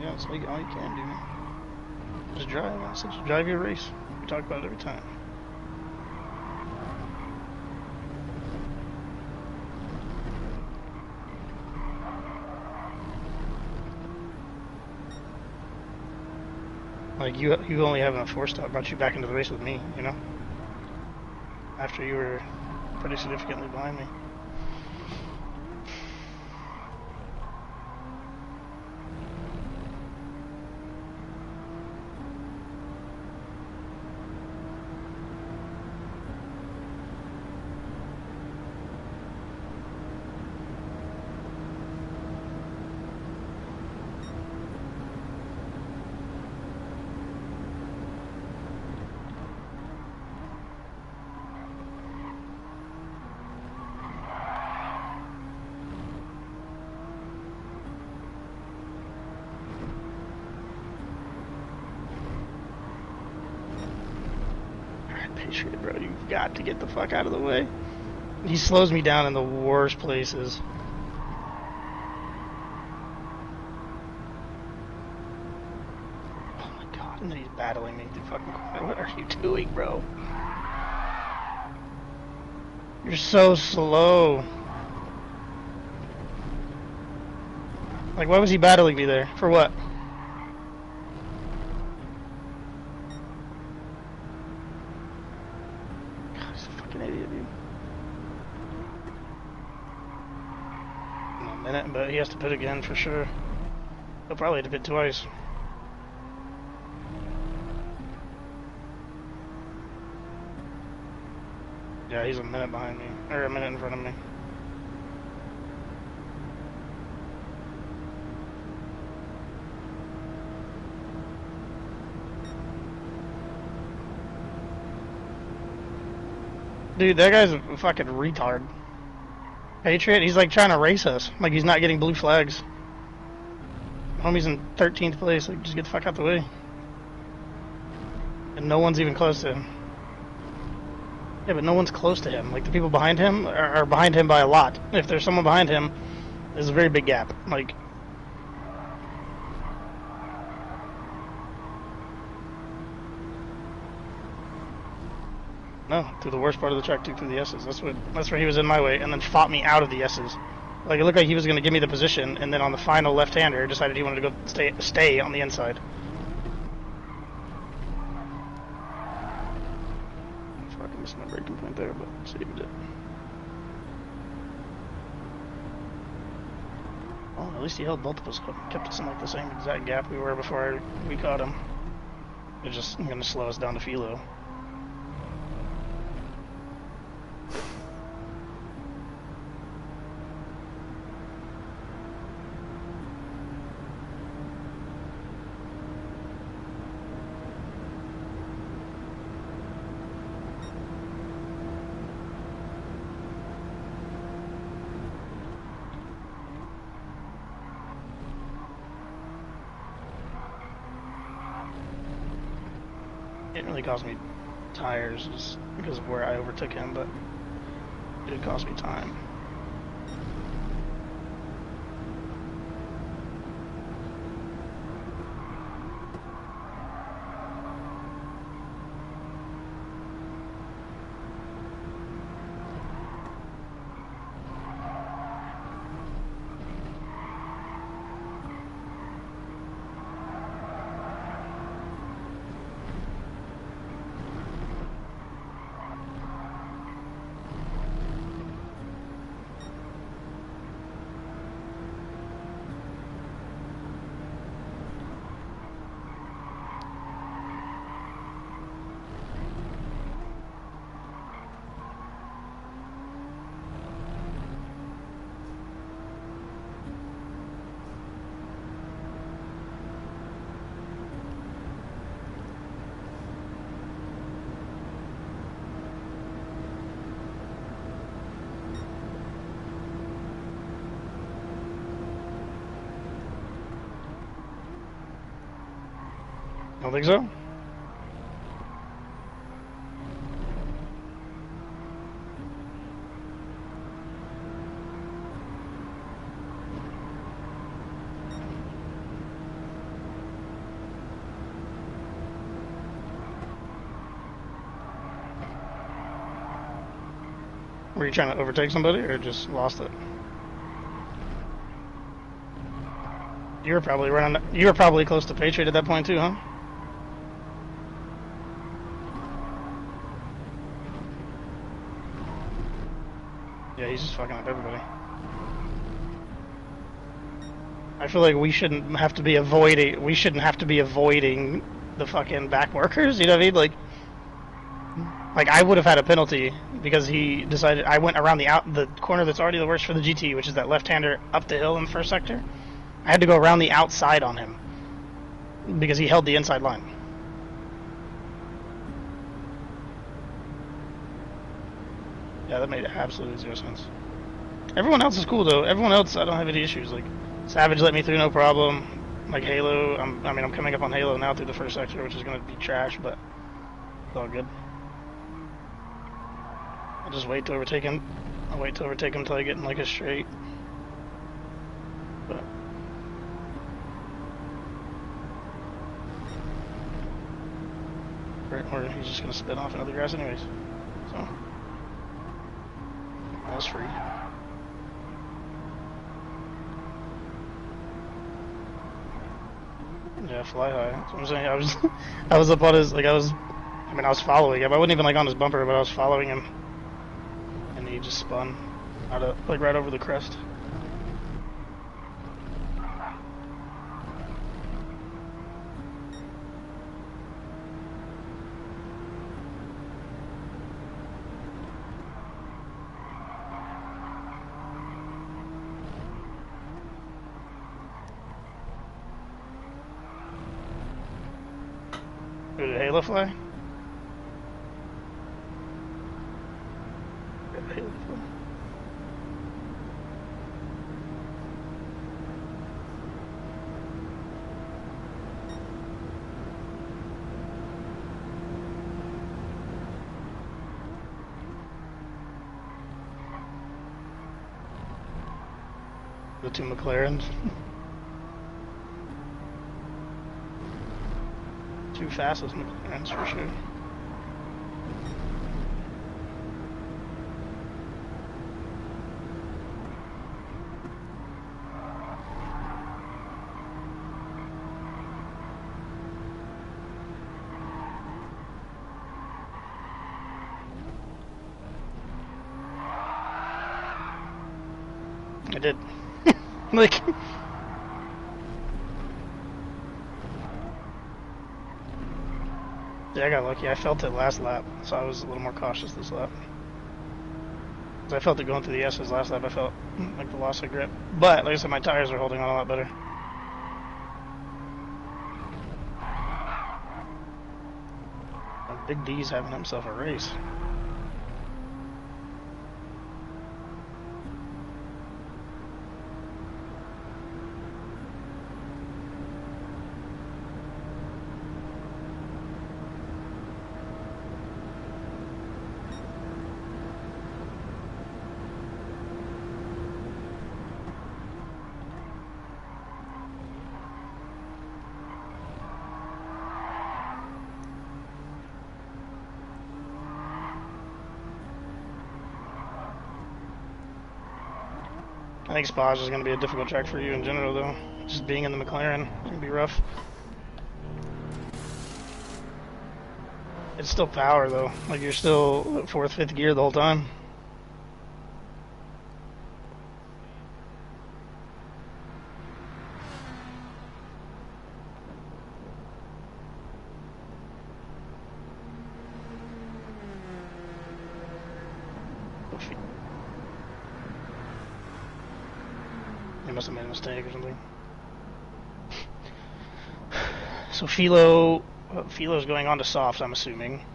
Yeah, it's like all you can do. Just drive. I said just drive your race. We talk about it every time. Like you only having a 4-stop brought you back into the race with me, you know? After you were pretty significantly behind me. Patriot, bro, you've got to get the fuck out of the way. He slows me down in the worst places. Oh my god, and then he's battling me through fucking corner. What are you doing, bro? You're so slow. Like, why was he battling me there? For what? But he has to pit again for sure. He'll probably have to pit twice. Yeah, he's a minute behind me, or a minute in front of me. Dude, that guy's a fucking retard. Patriot, he's like trying to race us. Like he's not getting blue flags. Homie's in 13th place. Like, just get the fuck out the way. And no one's even close to him. Yeah, but no one's close to him. Like, the people behind him are behind him by a lot. If there's someone behind him, there's a very big gap. Like, no, through the worst part of the track, took through the S's. That's where he was in my way, and then fought me out of the S's. Like, it looked like he was going to give me the position, and then on the final left-hander, decided he wanted to go stay on the inside. Fucking missed my braking point there, but saved it. Well, at least he held both of us, kept us in like the same exact gap we were before we caught him. It's just going to slow us down to Philo. It didn't really cost me tires just because of where I overtook him, but it did cost me time. Don't think so? Were you trying to overtake somebody or just lost it? You were probably close to Patriot at that point too, huh? Yeah, he's just fucking up everybody. I feel like we shouldn't have to be avoiding the fucking back workers, you know what I mean? Like I would have had a penalty because he decided I went around the corner that's already the worst for the GT, which is that left-hander up the hill in the first sector. I had to go around the outside on him because he held the inside line. Yeah, that made absolutely zero sense. Everyone else is cool though. Everyone else, I don't have any issues. Like Savage let me through, no problem. Like Halo, I'm coming up on Halo now through the first sector, which is gonna be trash, but it's all good. I'll just wait to overtake him. I'll wait to overtake him until I get in like a straight. But or he's just gonna spin off into the grass anyways. So that's free. Yeah, fly high. That's what I'm saying. I was up on his, I was following him. I wasn't even like on his bumper, but I was following him, and he just spun out of like right over the crest. Did Halo fly? Yeah, Halo fly. the two McLarens. Two fastest McLarens for sure. I did. Like... Yeah, I got lucky. I felt it last lap, so I was a little more cautious this lap. Because I felt it going through the S's last lap. I felt like the loss of grip. But, like I said, my tires are holding on a lot better. Big D's having himself a race. I think Spa is going to be a difficult track for you in general, though. Just being in the McLaren can be rough. It's still power, though. Like, you're still fourth, fifth gear the whole time. They must have made a mistake or something. So Philo's going on to softs, I'm assuming.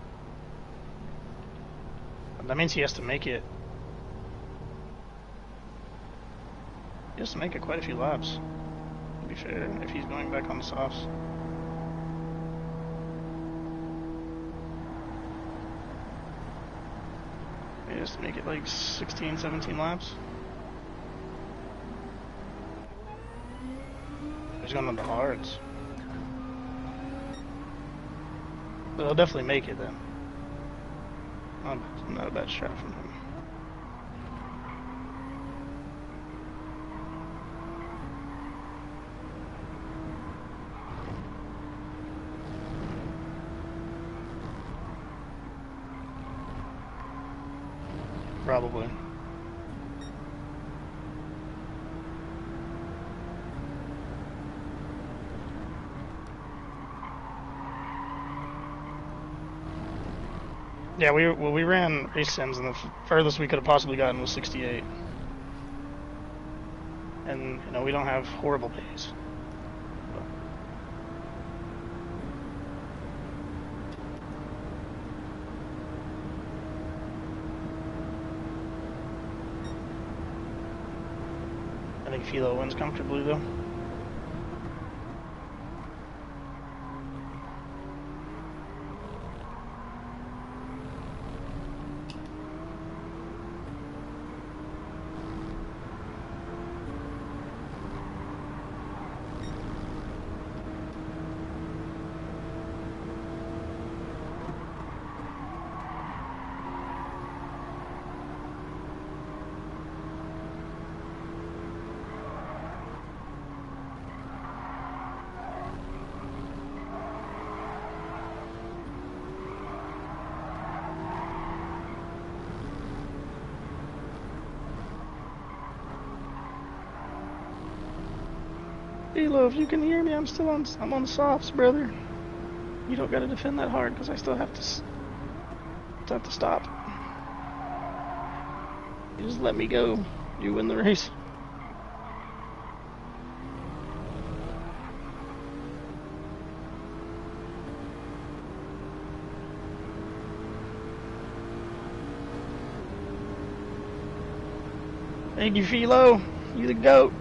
That means he has to make it. He has to make it quite a few laps, to be fair, if he's going back on the softs. He has to make it like 16, 17 laps. He's going on the hards. But he'll definitely make it then. Not a bad shot from him. Probably. Yeah, we ran race sims, and the furthest we could have possibly gotten was 68. And you know, we don't have horrible days. I think Philo wins comfortably, though. Philo, if you can hear me, I'm on the softs, brother. You don't gotta defend that hard, because I still have to stop. You just let me go. You win the race. Thank you, Philo. You the GOAT.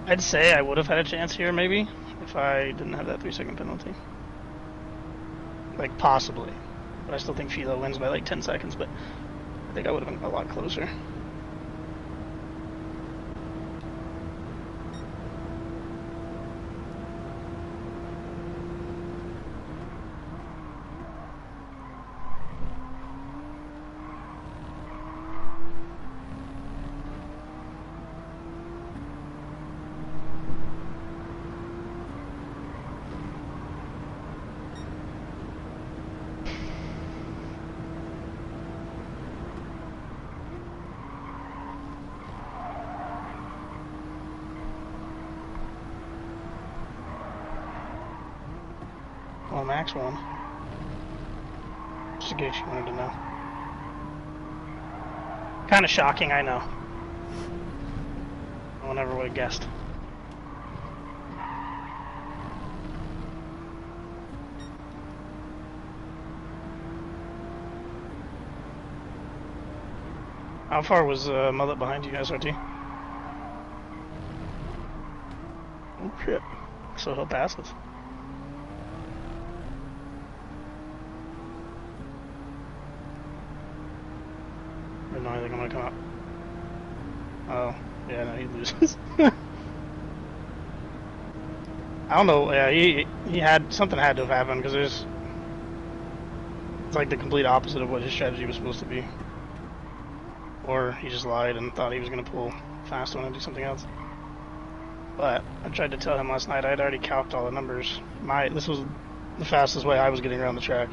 I'd say I would have had a chance here, maybe, if I didn't have that 3-second penalty. Like, possibly. But I still think Philo wins by like 10 seconds, but I think I would have been a lot closer. Well, Max won. Just in case you wanted to know. Kind of shocking, I know. No one ever would have guessed. How far was Mullet behind you, SRT? Oh shit. So he'll pass us. I don't know, I think I'm gonna come up. Oh, yeah, no, he loses. I don't know, yeah, he had, something had to have happened, because it's like the complete opposite of what his strategy was supposed to be. Or he just lied and thought he was gonna pull fast one and do something else. But I tried to tell him last night, I'd already calced all the numbers. This was the fastest way I was getting around the track.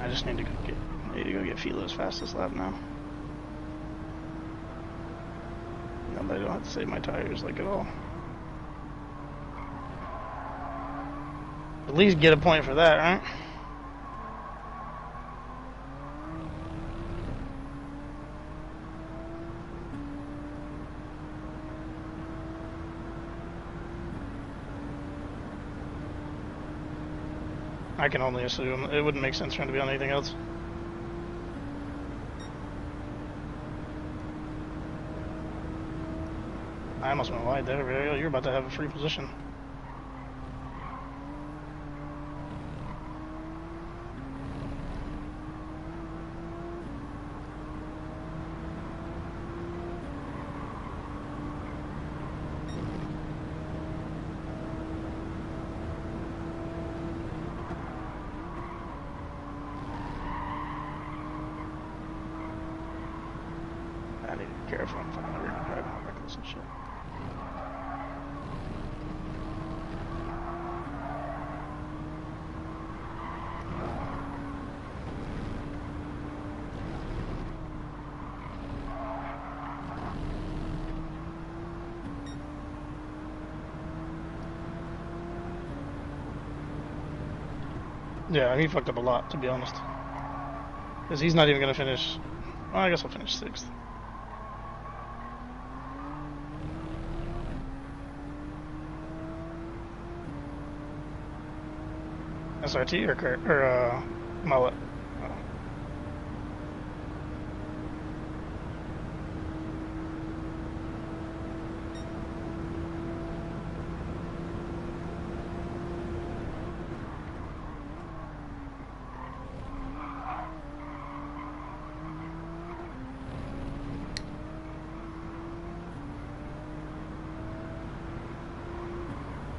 I just need to go get Philo's fastest lap now. Now that I don't have to save my tires like at all. At least get a point for that, right? I can only assume. It wouldn't make sense for him to be on anything else. I almost went wide there. You're about to have a free position. I need to be careful. I'm fucking driving all reckless and shit. Yeah, he fucked up a lot, to be honest. Because he's not even going to finish... Well, I guess I'll finish 6th. SRT or Mullet? Oh.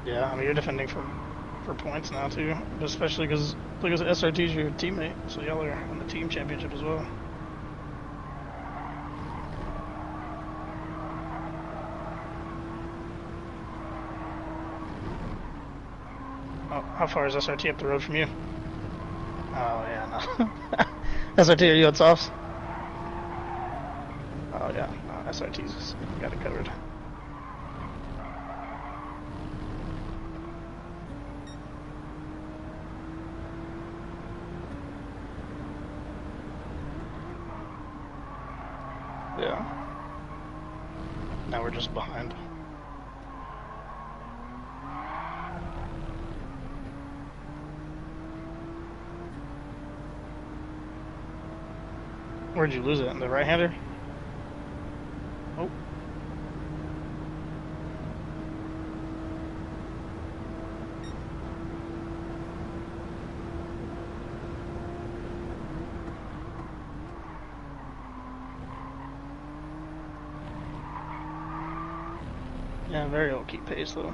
Yeah, I mean, you're defending for points now too, but especially because SRT's your teammate, so y'all are on the team championship as well. Oh, how far is SRT up the road from you? Oh yeah, no. SRT, are you on softs? Oh yeah, no, SRT's got it covered. Now we're just behind. Where'd you lose it? The right-hander? Oh. Yeah, very low-key pace, though.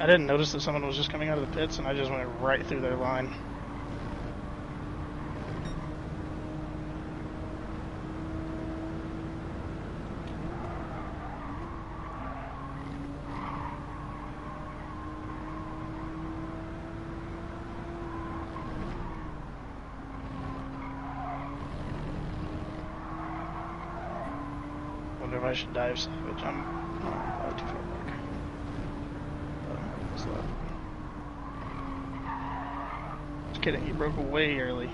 I didn't notice that someone was just coming out of the pits, and I just went right through their line. Wonder if I should dive Savage. I'm probably too far back. What's that? Just kidding, he broke way early.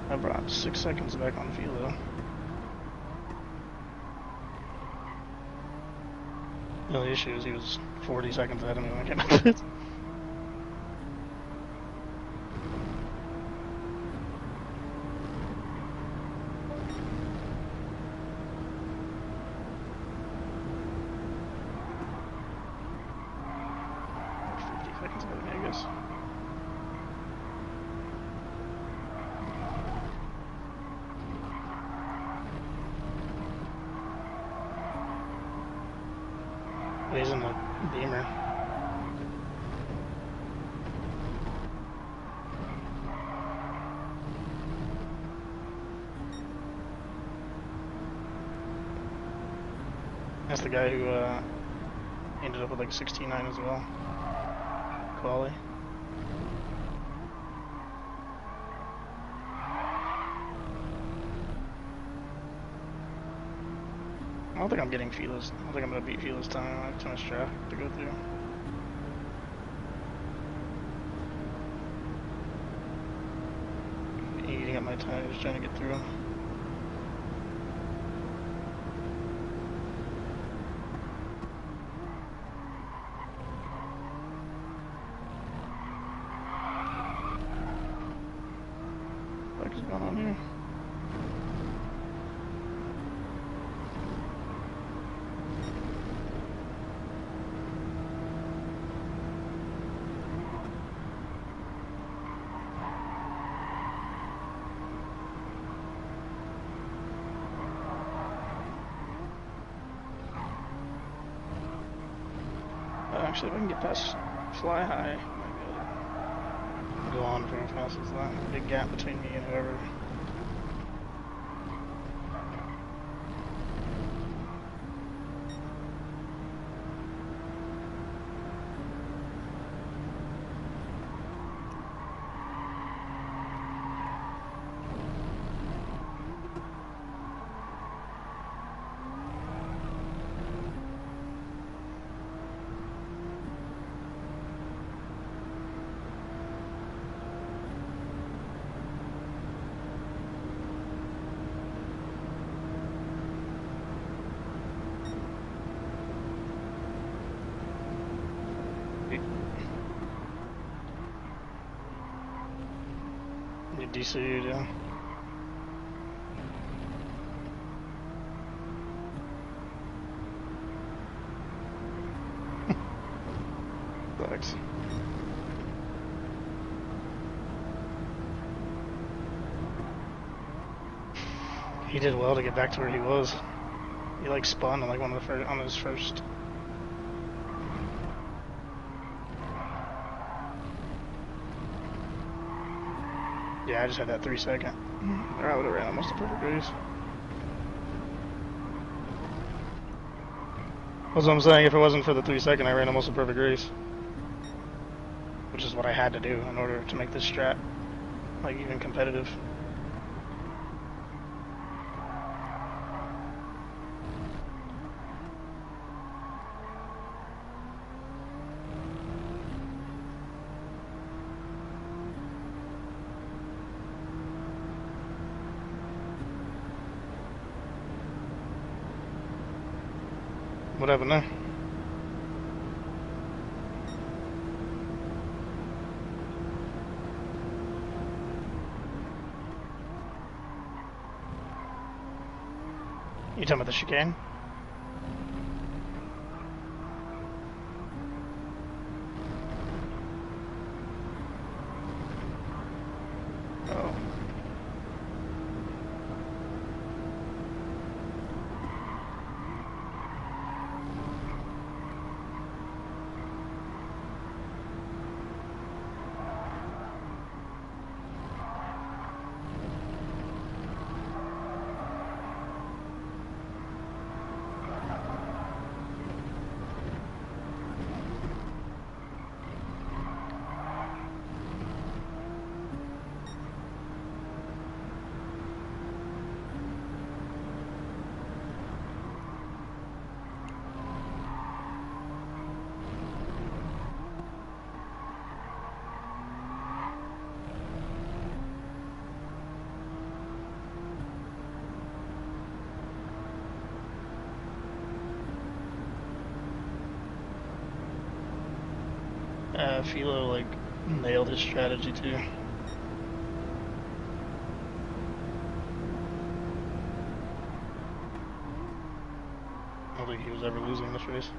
I brought 6 seconds back on field though. The only issue is he was 40 seconds ahead of me when I came out of it. Seconds ahead of me, I guess. He's in the Beamer. That's the guy who ended up with like 16.9 as well. Quali. I don't think I'm getting Fila's. I don't think I'm gonna beat Fila's time. I have too much traffic to go through. Eating up my time, just trying to get through them. What is going on here? Actually, if I can get past Fly High, I might be able to go on for as fast as that. Big gap between me and whoever. Need DC, yeah. Thanks. He did well to get back to where he was. He like spun on like one of the first, on his first. Yeah, I just had that 3 second. Or I would have ran almost a perfect race. That's what I'm saying. If it wasn't for the 3-second, I ran almost a perfect race. Which is what I had to do in order to make this strat, like, even competitive. What happened there? You talking about the chicane? Oh. Philo, like, nailed his strategy, too. I don't think he was ever losing this race.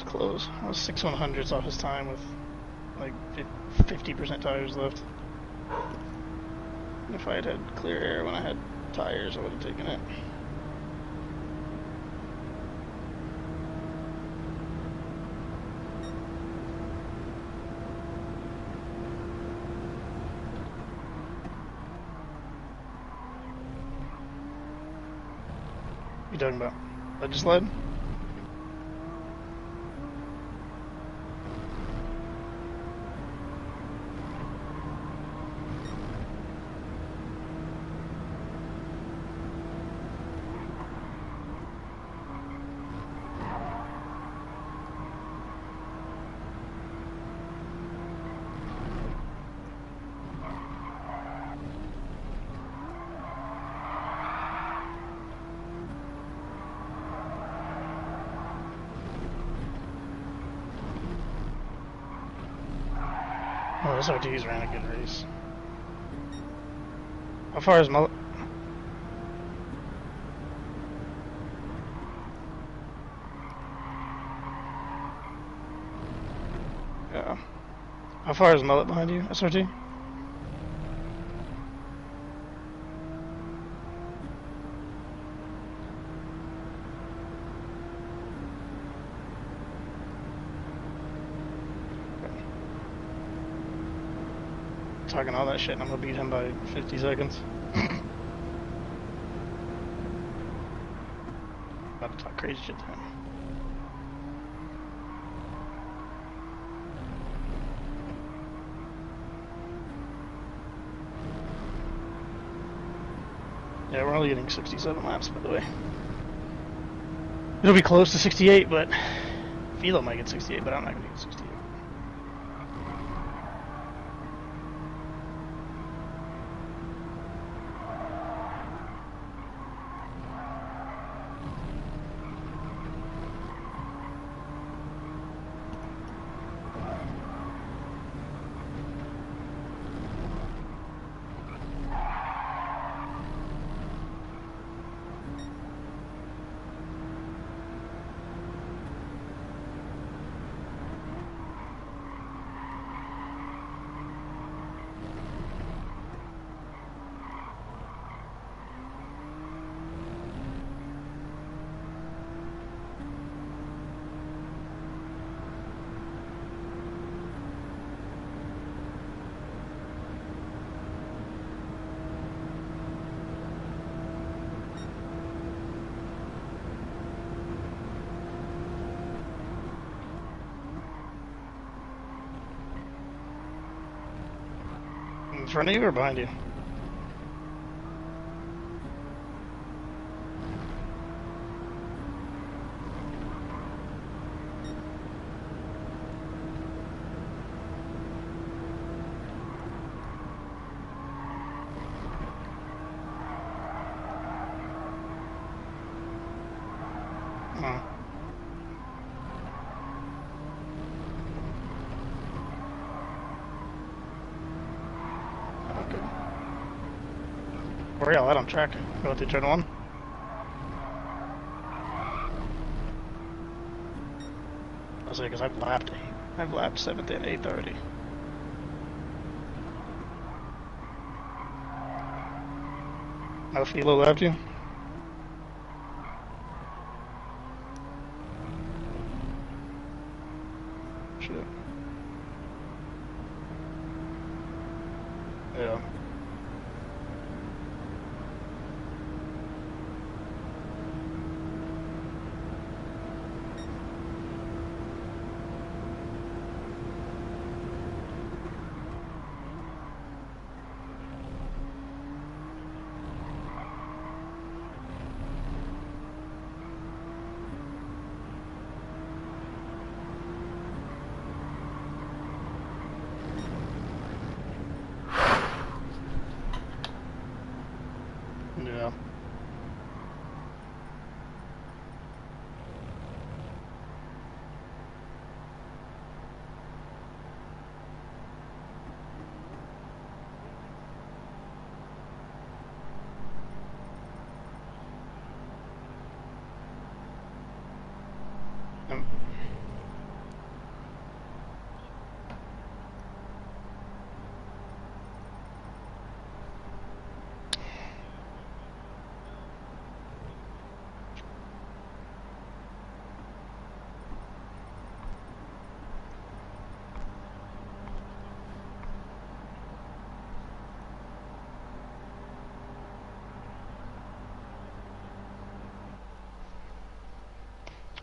Close. I was 6/100ths off his time with like 50% tires left. And if I had had clear air when I had tires, I would have taken it. What are you talking about? Legislate? Oh, SRT's ran a good race. How far is Mullet? Yeah. How far is Mullet behind you, SRT? Talking all that shit and I'm gonna beat him by 50 seconds. About to talk crazy shit to him. Yeah, we're only getting 67 laps, by the way. It'll be close to 68, but Philo might get 68, but I'm not gonna get 68. In front of you or behind you? Oh. Okay. Where y'all at on track? Go to turn one? I'll say because I've lapped 7th and 8th already. No Philo left you? Shit. Yeah. Yeah.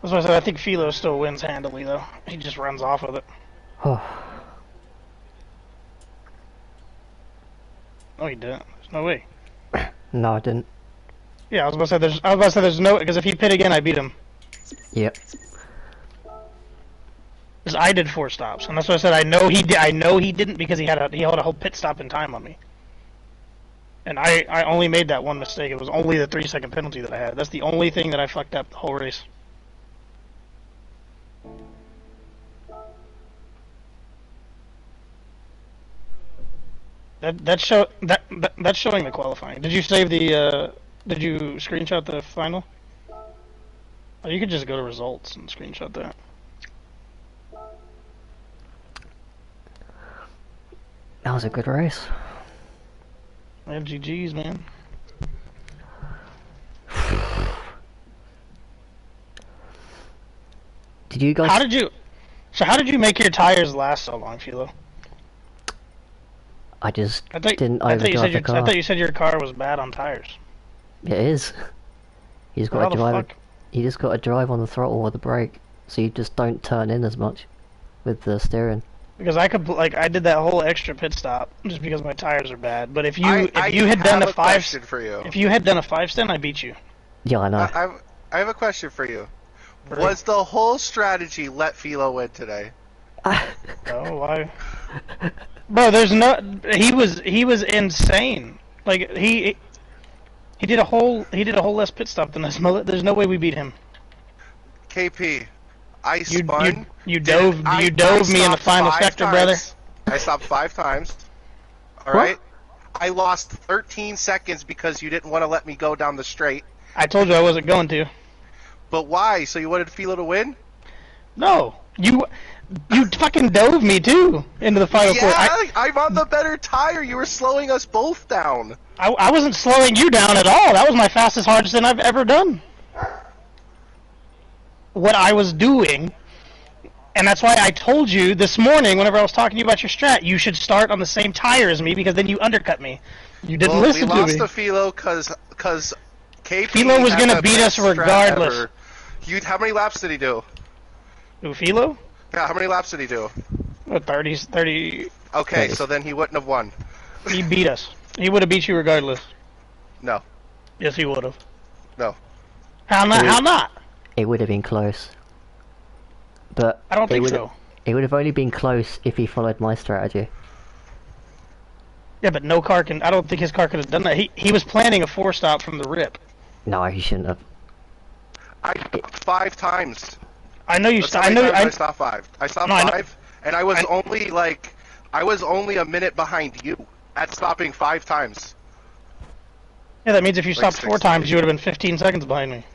That's why I said I think Philo still wins handily, though. He just runs off with it. No, he didn't. There's no way. No, I didn't. Yeah, I was about to say there's no, because if he pit again, I beat him. Yep. Because I did 4 stops, and that's why I said I know he did. I know he didn't because he held a whole pit stop in time on me. And I only made that one mistake. It was only the 3-second penalty that I had. That's the only thing that I fucked up the whole race. That's showing the qualifying. Did you save the? Did you screenshot the final? Oh, you could just go to results and screenshot that. That was a good race. Yeah, GG's, man. Did you guys? How did you make your tires last so long, Philo? I just didn't overdrive the car. I thought you said your car was bad on tires. It is. You just got to drive. You just got to drive on the throttle or the brake, so you just don't turn in as much with the steering. Because I did that whole extra pit stop just because my tires are bad. But if you had done a 5 stint, I beat you. Yeah, I know. I have a question for you. Was the whole strategy let Philo win today? No, why? Bro, there's no. He was insane. Like he did a whole less pit stop than us. There's no way we beat him. KP, I spun. You dove me in the final sector, brother. I stopped 5 times. All right. I lost 13 seconds because you didn't want to let me go down the straight. I told you I wasn't going to. But why? So you wanted Philo to win? No, you fucking dove me too into the final corner. I'm on the better tire. You were slowing us both down. I wasn't slowing you down at all. That was my fastest, hardest stint I've ever done. What I was doing, and that's why I told you this morning whenever I was talking to you about your strat, you should start on the same tire as me because then you undercut me. You didn't listen to me. We lost to Philo because KP Philo was going to beat us regardless. How many laps did he do? Who, Philo? Yeah, how many laps did he do? 30. Okay, so then he wouldn't have won. He beat us. He would have beat you regardless. No. Yes, he would have. No. How not? How not? It would have been close. But I don't think so. It would have only been close if he followed my strategy. Yeah, but no car can. I don't think his car could have done that. He was planning a 4-stop from the rip. No, he shouldn't have. I stopped 5 times. I know you. I stopped 5. I stopped No, 5, and I was only a minute behind you at stopping 5 times. Yeah, that means if you Like stopped 4 times, you would have been 15 seconds behind me.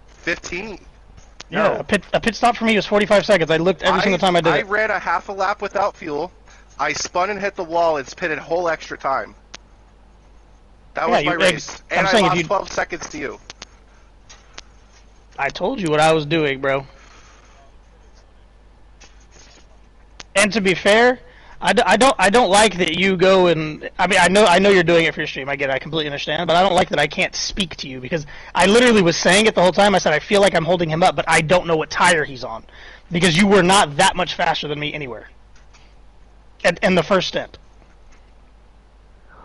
15. Yeah, No. a pit stop for me was 45 seconds. I looked every single time I did I it. ran a half a lap without fuel. I spun and hit the wall and spent a whole extra time. That was my race. And I lost 12 seconds to you. I told you what I was doing, bro. And to be fair, I don't like that you go and I mean I know you're doing it for your stream. I get it. I completely understand, but I don't like that I can't speak to you because I literally was saying it the whole time. I said I feel like I'm holding him up, but I don't know what tire he's on because you were not that much faster than me anywhere. In the first stint.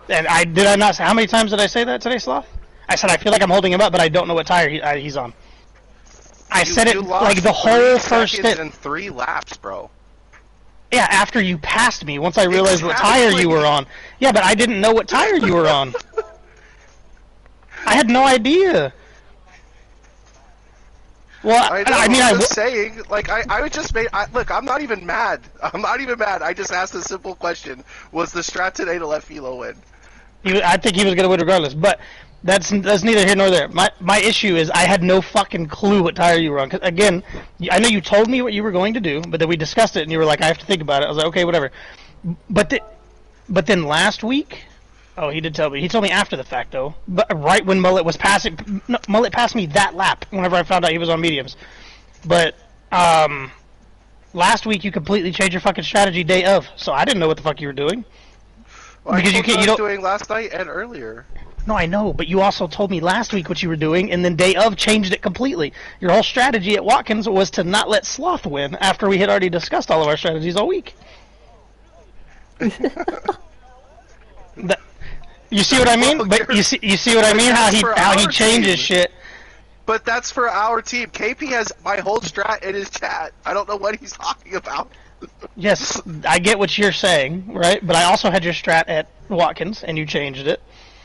And did I not say, how many times did I say that today, Sloth? I said I feel like I'm holding him up, but I don't know what tire he's on. I said it like the whole first stint. In 3 laps, bro. Yeah, after you passed me, once I realized what tire you were on. Yeah, but I didn't know what tire you were on. I had no idea. Well, I'm just saying, like, I would just look, I'm not even mad. I'm not even mad. I just asked a simple question. Was the strat today to let Philo win? I think he was going to win regardless, but that's neither here nor there. My issue is I had no fucking clue what tire you were on. 'Cause again, I know you told me what you were going to do, but then we discussed it, and you were like, I have to think about it. I was like, okay, whatever. But then last week... Oh, he did tell me. He told me after the fact, though. But right when Mullet was passing... No, Mullet passed me that lap whenever I found out he was on mediums. But, last week you completely changed your fucking strategy day of. So I didn't know what the fuck you were doing. Well, because you was doing last night and earlier. No, I know, but you also told me last week what you were doing, and then day of changed it completely. Your whole strategy at Watkins was to not let Sloth win after we had already discussed all of our strategies all week. You see what I mean? But you see what I mean? How he changes shit. But that's for our team. KP has my whole strat in his chat. I don't know what he's talking about. Yes, I get what you're saying, right? But I also had your strat at Watkins, and you changed it.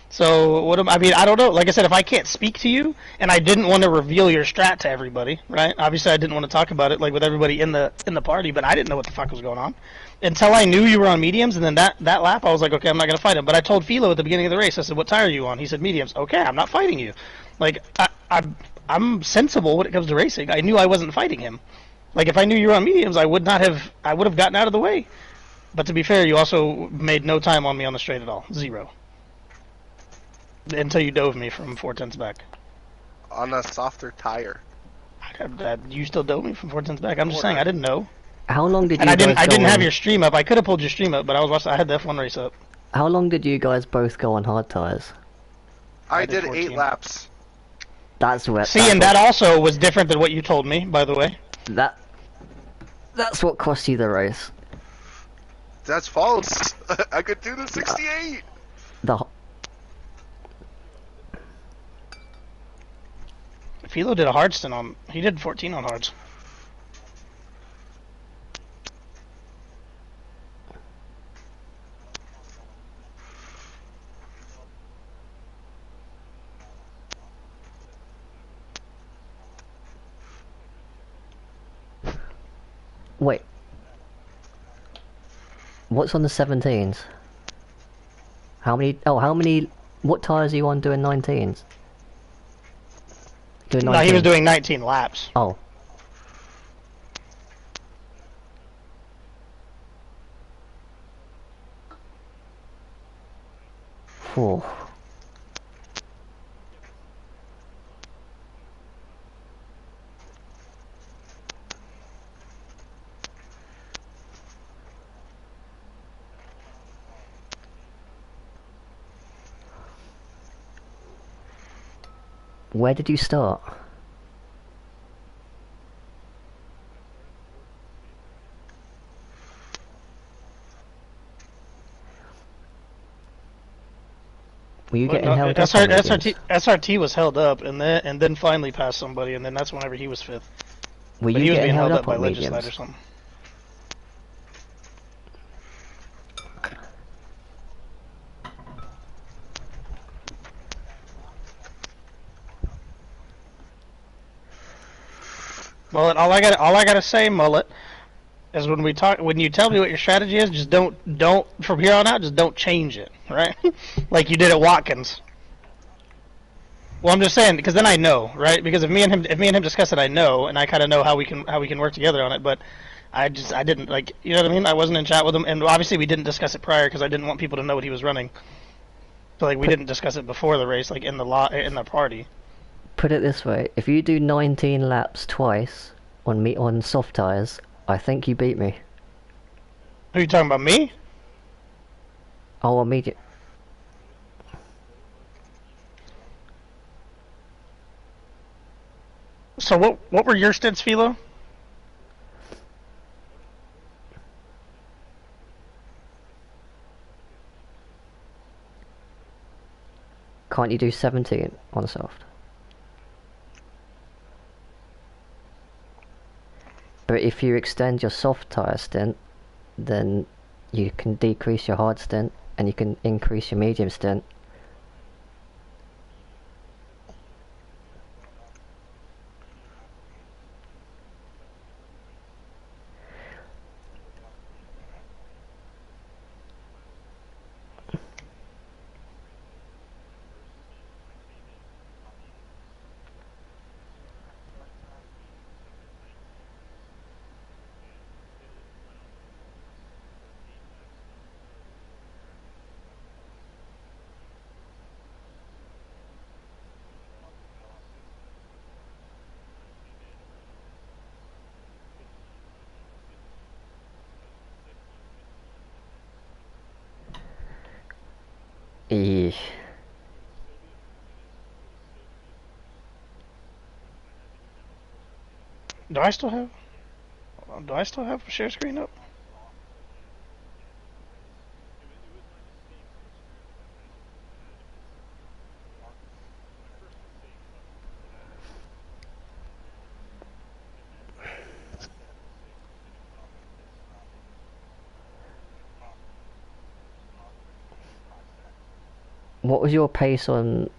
So I mean, I don't know. Like I said, if I can't speak to you, and I didn't want to reveal your strat to everybody, right? Obviously, I didn't want to talk about it like with everybody in the party, but I didn't know what the fuck was going on until I knew you were on mediums. And then that lap, I was like, okay, I'm not gonna fight him. But I told Philo at the beginning of the race, I said, what tire are you on? He said mediums. Okay, I'm not fighting you. Like I'm sensible when it comes to racing. I knew I wasn't fighting him. Like if I knew you were on mediums, I would have gotten out of the way. But to be fair, you also made no time on me on the straight at all. 0. Until you dove me from 4/10 back. On a softer tire. You still dove me from 4/10 back. I'm just saying, I didn't know. How long did you? And I didn't have your stream up. I could have pulled your stream up, but I had the F1 race up. How long did you guys both go on hard tires? I did 8 laps. That's what. See, and that also was different than what you told me, by the way. That's what cost you the race. That's false. I could do the 68. Philo did a hard stint on. He did 14 on hards. Wait. What's on the 17s? How many... What tyres are you on doing 19s? No, he was doing 19 laps. Oh. Whew. Where did you start? Were you getting held up? SRT was held up, and then finally passed somebody, and then that's whenever he was 5th. Were but you he was getting being held up by on Legislite mediums? or something. Mullet, all I gotta say, Mullet, is when you tell me what your strategy is, just don't from here on out, just don't change it, right? Like you did at Watkins. Well, I'm just saying because then I know, right? Because if me and him discuss it, I know, and I kind of know how we can work together on it. But I didn't like, you know what I mean? I wasn't in chat with him, and obviously we didn't discuss it prior because I didn't want people to know what he was running. So like we didn't discuss it before the race, like in the party. Put it this way: if you do 19 laps twice on soft tires, I think you beat me. Are you talking about me? Oh, on medium. So what were your stints, Philo? Can't you do 17 on soft? But if you extend your soft tyre stint, then you can decrease your hard stint, and you can increase your medium stint. Eesh. Do I still have a share screen up? What was your pace on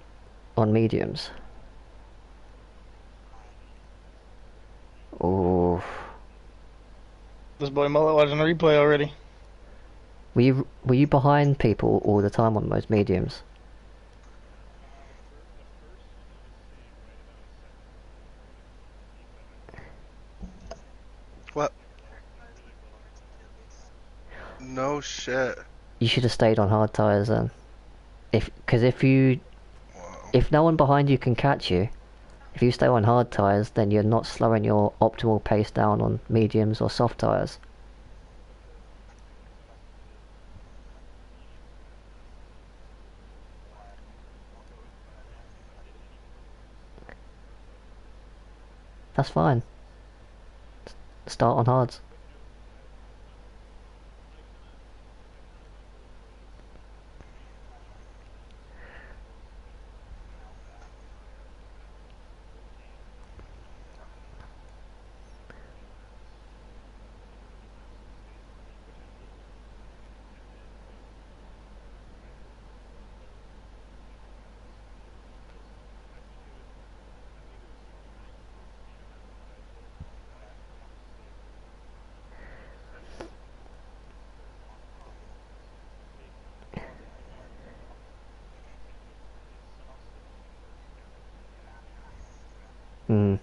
mediums? Oh. This boy Mullet watching the replay already. Were you behind people all the time on those mediums? What? No shit. You should have stayed on hard tyres then. Because if no one behind you can catch you, if you stay on hard tyres, then you're not slowing your optimal pace down on mediums or soft tyres. That's fine. Start on hards. Hmm.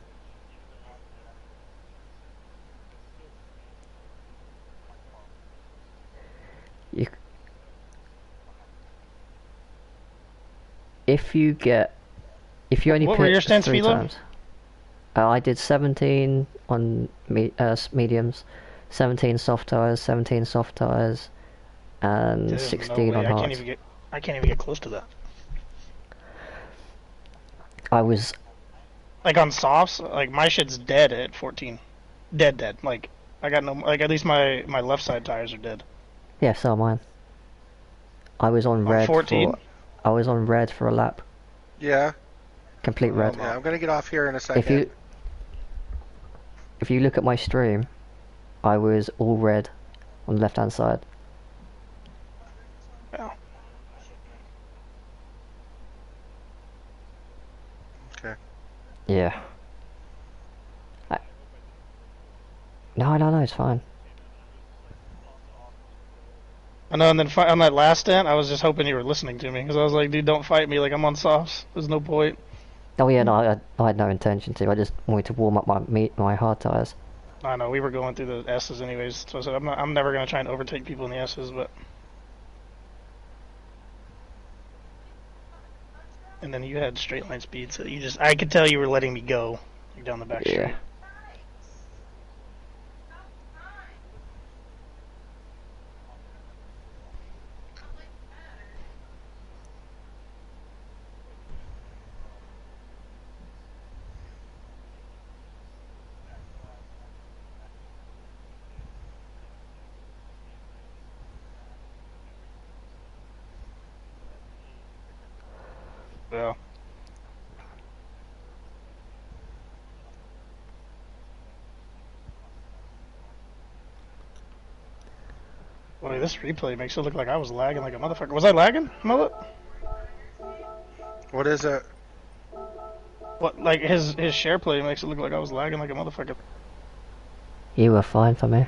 If you only what were your pit stints, 3 Philo? times. I did 17 on mediums, 17 soft tyres, 17 soft tyres, and Dude, 16 no on way. hards. I can't even get close to that. I was Like on softs, like my shit's dead at 14. Dead. Like I got no, like at least my left side tires are dead. yeah, so am mine. I was on red 14? for I was on red for a lap. Yeah. Complete red. Yeah, I'm gonna get off here in a second. If you look at my stream, I was all red on the left hand side. Yeah. Okay. Yeah. No, it's fine. I know, and then on that last stint, I was just hoping you were listening to me, because I was like, dude, don't fight me, like, I'm on softs. There's no point. Oh yeah, no, I had no intention to. I just wanted to warm up my hard tires. I know, we were going through the S's anyways, so I said, I'm never going to try and overtake people in the S's, but... And then you had straight line speed, so I could tell you were letting me go, like, down the back street. Yeah. Boy, this replay makes it look like I was lagging like a motherfucker. Was I lagging, Mullet? What is it? What, like, his share play makes it look like I was lagging like a motherfucker. You were fine for me.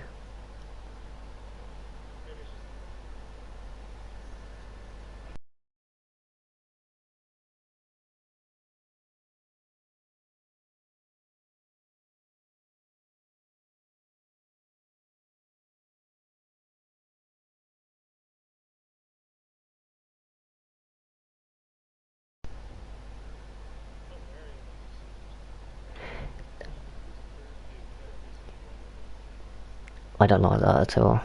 I don't like that at all.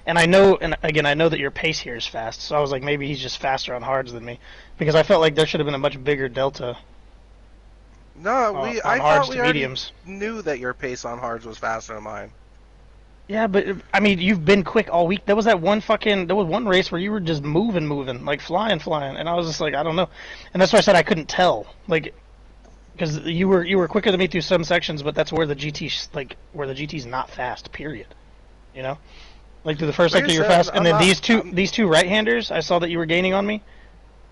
And I know, and again, I know that your pace here is fast, so I was like, maybe he's just faster on hards than me, because I felt like there should have been a much bigger delta. No, I thought we already mediums. knew that your pace on hards was faster than mine. Yeah, but I mean, you've been quick all week. There was one race where you were just moving, like flying, and I was just like, I don't know, and that's why I said I couldn't tell, like, because you were quicker than me through some sections, but that's where the GT's not fast, period. You know. Like through the first sector, you're fast, and then these two right-handers, I saw that you were gaining on me,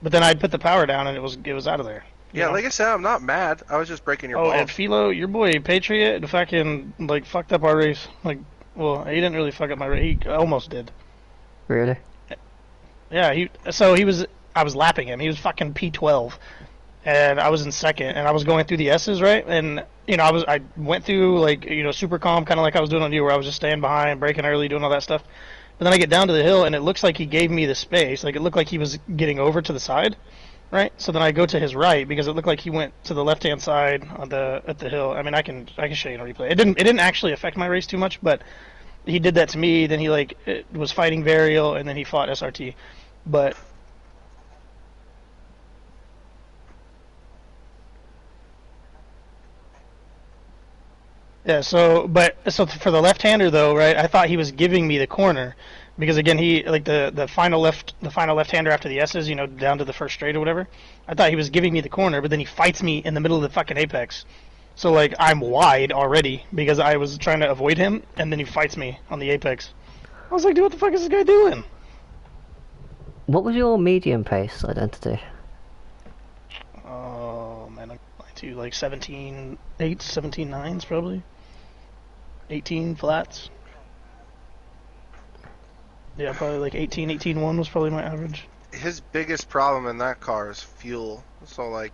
but then I'd put the power down and it was out of there. Yeah, like I said, I'm not mad. I was just breaking your balls. Oh, and Philo, your boy Patriot, fucking like fucked up our race. Like, well, he didn't really fuck up my race. He almost did. Really? Yeah, I was lapping him. He was fucking P12, and I was in second, and I was going through the S's, right? And you know, I went through like, you know, super calm, kind of like I was doing on you, where I was just staying behind, braking early, doing all that stuff. But then I get down to the hill, and it looks like he gave me the space. Like it looked like he was getting over to the side, right? So then I go to his right because it looked like he went to the left-hand side at the hill. I mean, I can show you in a replay. It didn't actually affect my race too much, but he did that to me. Then he was fighting Varial, and then he fought SRT, but. Yeah, so for the left-hander though, right? I thought he was giving me the corner, because again, he like the final left-hander after the S's, you know, down to the first straight or whatever. I thought he was giving me the corner, but then he fights me in the middle of the fucking apex. So like I'm wide already because I was trying to avoid him, and then he fights me on the apex. I was like, dude, what the fuck is this guy doing? What was your medium pace identity? Oh man, I'm going to like 17.8s, 17.9s probably. 18 flats. Yeah, probably like 18.1 was probably my average. his biggest problem in that car is fuel. So like,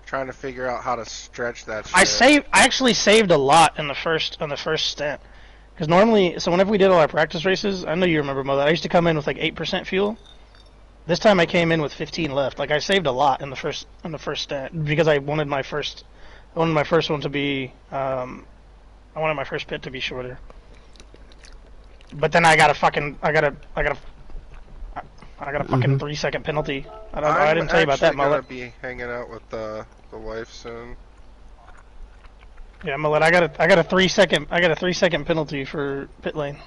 trying to figure out how to stretch that shit. I actually saved a lot in the first stint. Because normally, so whenever we did all our practice races, I know you remember, Mo, that I used to come in with like 8% fuel. This time I came in with 15 left. Like I saved a lot in the first stint because I wanted my first one to be I wanted my first pit to be shorter. But then I got a fucking 3-second penalty. I didn't tell you about that, Mullet. I'm gonna be hanging out with the wife soon. Yeah, Mullet, I got a 3-second penalty for pit lane.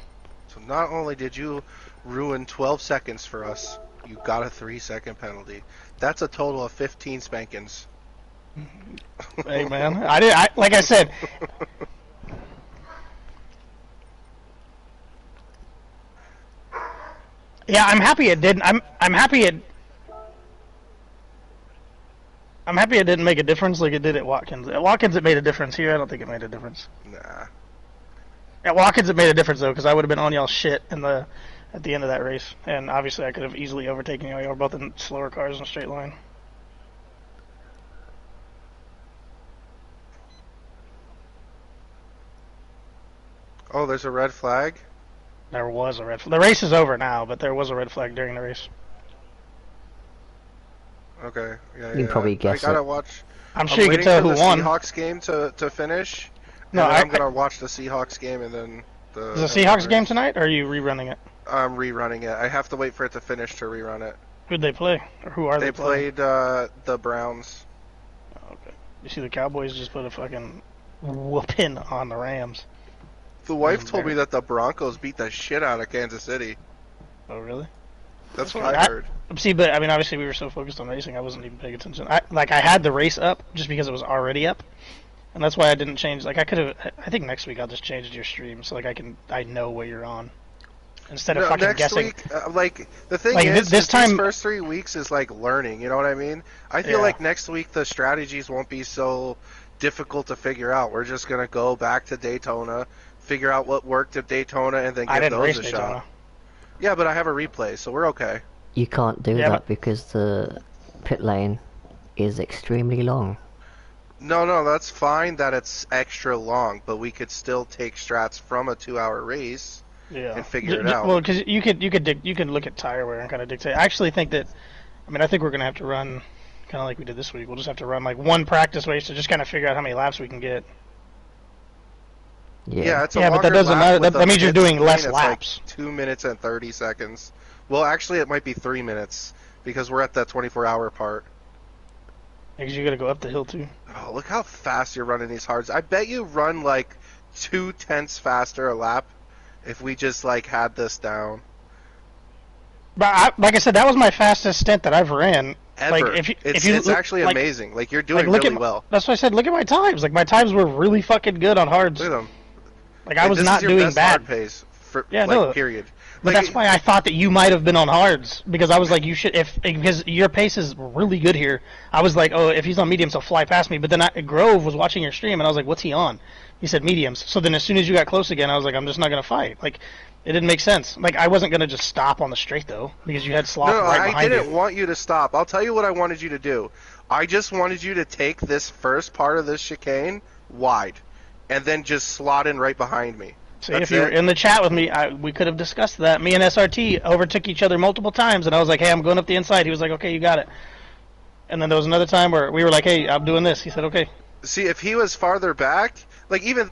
So not only did you ruin 12 seconds for us, you got a 3-second penalty. That's a total of 15 spankings. Hey man, like I said. Yeah, I'm happy it didn't. I'm happy it didn't make a difference like it did at Watkins. At Watkins it made a difference. Here I don't think it made a difference. Nah. At Watkins it made a difference though, because I would have been on y'all shit at the end of that race, and obviously I could have easily overtaken y'all. Y'all were both in slower cars in a straight line. Oh, there's a red flag? There was a red flag. The race is over now, but there was a red flag during the race. Okay. Yeah, you can probably guess I gotta it. watch. I'm sure you can tell who won. Seahawks game to finish. No, I'm gonna watch the Seahawks game and then the. Is the Seahawks game tonight, or are you rerunning it? I'm rerunning it. I have to wait for it to finish to rerun it. Who'd they play, or who are they playing? They played the Browns. Okay. You see, the Cowboys just put a fucking whooping on the Rams. The wife told me that the Broncos beat the shit out of Kansas City. Oh, really? That's what I heard. See, but I mean, obviously we were so focused on racing, I wasn't even paying attention. I had the race up just because it was already up, and that's why I didn't change. Like I could have. I think next week I'll just change your stream so like I know what you're on instead of fucking next guessing. Week, like the thing like, is, this time, these first 3 weeks is like learning. You know what I mean? I feel like next week the strategies won't be so difficult to figure out. We're just gonna go back to Daytona, figure out what worked at Daytona, and then give those a shot. Yeah, but I have a replay, so we're okay. You can't do that because the pit lane is extremely long. No, that's fine that it's extra long, but we could still take strats from a 2-hour race and figure it out. Well, because you could look at tire wear and kind of dictate. I actually think that, I think we're gonna have to run kind of like we did this week. We'll just have to run like one practice race to just kind of figure out how many laps we can get. Yeah, it's but that doesn't matter. That means you're doing less laps. Like 2 minutes and 30 seconds. Well, actually, it might be 3 minutes because we're at that 24-hour part. Because you gotta go up the hill too. Oh, look how fast you're running these hards. I bet you run like 2/10 faster a lap if we just like had this down. But like I said, that was my fastest stint that I've ran. Ever. Like it's actually amazing. Like you're doing really well. That's why I said, look at my times. Like my times were really fucking good on hards. Look at them. Like I was not doing bad. Hard pace for, period. But that's why I thought that you might have been on hards, because I was like, you should, because your pace is really good here. I was like, oh, if he's on mediums, he'll fly past me. But then Grove was watching your stream, and I was like, what's he on? He said mediums. So then as soon as you got close again, I was like, I'm just not gonna fight. Like, it didn't make sense. Like, I wasn't gonna just stop on the straight though, because you had Sloth right behind you. I didn't want you to stop. I'll tell you what I wanted you to do. I just wanted you to take this first part of this chicane wide, and then just slot in right behind me. See, if you were in the chat with me, we could have discussed that. Me and SRT overtook each other multiple times, and I was like, hey, I'm going up the inside. He was like, okay, you got it. And then there was another time where we were like, hey, I'm doing this. He said, okay. See, if he was farther back, like even...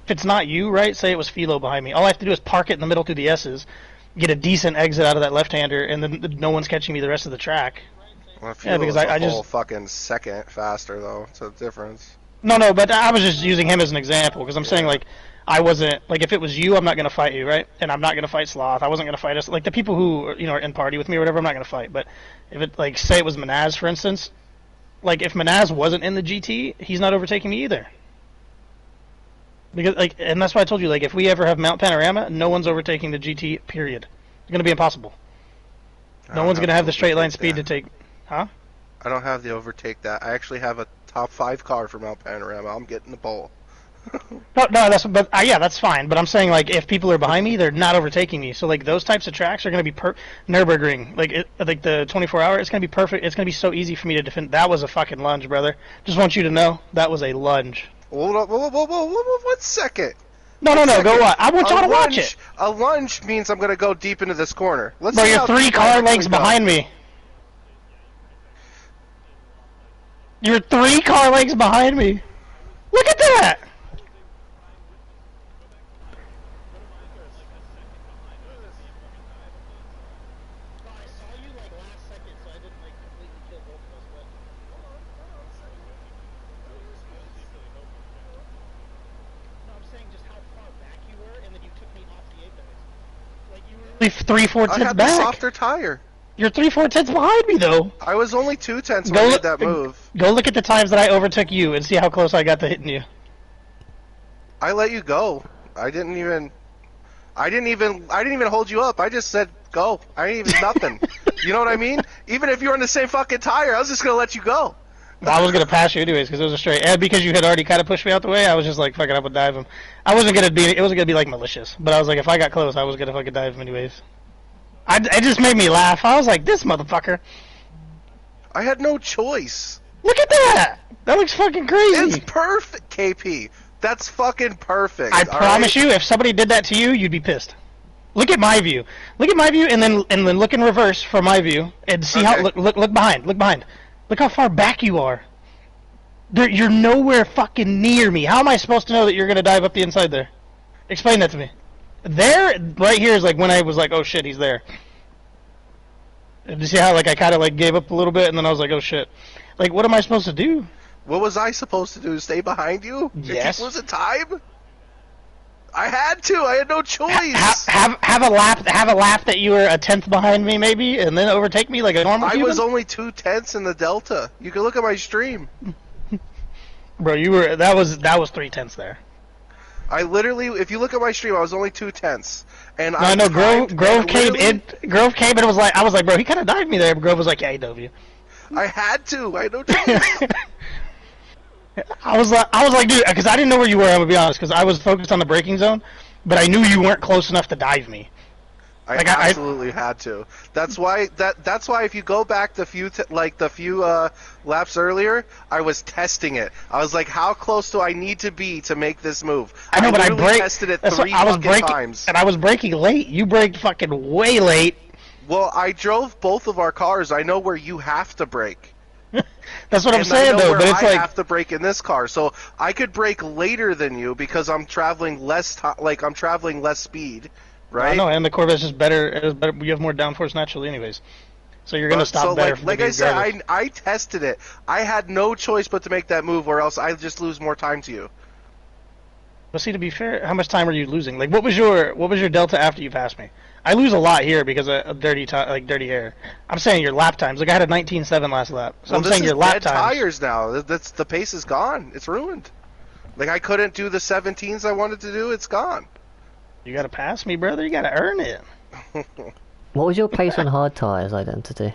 If it's not you, right, say it was Philo behind me. All I have to do is park it in the middle through the S's, get a decent exit out of that left-hander, and then no one's catching me the rest of the track. Well, because I just fucking second faster though. It's a difference. No, but I was just using him as an example because I'm saying like I wasn't like if it was you, I'm not gonna fight you, right? And I'm not gonna fight Sloth. I wasn't gonna fight us. Like the people who are in party with me or whatever, I'm not gonna fight. But if it like say it was Manaz for instance, like if Manaz wasn't in the GT, he's not overtaking me either. Because and that's why I told you, if we ever have Mount Panorama, no one's overtaking the GT. Period. It's gonna be impossible. No one's gonna have the straight line speed to take. Huh? I don't have the overtake that. I actually have a top 5 car for Mount Panorama. I'm getting the pole. No, yeah, that's fine. But I'm saying if people are behind me, they're not overtaking me. So those types of tracks are gonna be Nürburgring, the 24-hour. It's gonna be perfect. It's gonna be so easy for me to defend. That was a fucking lunge, brother. Just want you to know that was a lunge. Hold on, whoa, 1 second. No, go on. I want y'all to watch it. A lunge means I'm gonna go deep into this corner. Let's Bro, see you're how 3 deep car I lengths actually go. behind me. You're 3 car lengths behind me. Look at that. Three, 4 I tenths had the back. softer tire. You're 3, 4 tenths behind me, though. I was only 2 tenths when I did that move. Go look at the times that I overtook you and see how close I got to hitting you. I let you go. I didn't even hold you up. I just said go. I ain't even nothing. You know what I mean? Even if you were in the same fucking tire, I was just gonna let you go. Well, I was gonna pass you anyways because it was a straight. And because you had already kind of pushed me out the way, I was just like, fucking, I would dive him. I wasn't gonna be. It wasn't gonna be malicious, but I was like, if I got close, I was gonna fucking dive him anyways. It just made me laugh. I was like, this motherfucker. I had no choice. Look at that. That looks fucking crazy. It's perfect, KP. That's fucking perfect. I promise you, if somebody did that to you, you'd be pissed. Look at my view. Look at my view, and then look in reverse for my view, and see how. Look behind. Look behind. Look how far back you are. You're nowhere fucking near me. How am I supposed to know that you're gonna dive up the inside there? Explain that to me. There, right here is when I was like, oh shit, he's there. And you see how I kind of gave up a little bit, and then I was like, oh shit. What am I supposed to do? What was I supposed to do? Stay behind you? Yes. Was it time? I had to. I had no choice. Have a lap that you were a tenth behind me, maybe, and then overtake me like a normal human? I was only 2 tenths in the delta. You can look at my stream. Bro, you were that was 3 tenths there. I literally, if you look at my stream, I was only 2 tenths, and no, I know Grove came in. Grove came and I was like, bro, he kind of dived me there. But Grove was like, yeah, he dove you. I had to. I had no choice. I was like, dude, because I didn't know where you were. I'm gonna be honest, because I was focused on the braking zone, but I knew you weren't close enough to dive me. I absolutely had to. That's why if you go back the few laps earlier, I was testing it. I was like, how close do I need to be to make this move? I know, but I tested it 3 fucking times. And I was braking late. You braked fucking way late. Well, I drove both of our cars. I know where you have to brake. That's what I'm saying, though. But it's I have to brake in this car, so I could brake later than you because I'm traveling less. I'm traveling less speed, right? No, and the Corvette's just better. You have more downforce naturally, anyways. So you're gonna stop better. Like I said, I tested it. I had no choice but to make that move, or else I just lose more time to you. But see, to be fair, how much time are you losing? What was your delta after you passed me? I lose a lot here because of dirty air. I'm saying your lap times. I had a 19.7 last lap. So I'm saying your lap times. Tires now. That's the pace is gone. It's ruined. I couldn't do the 17s I wanted to do. It's gone. You gotta pass me, brother. You gotta earn it. What was your pace on hard tires, Identity?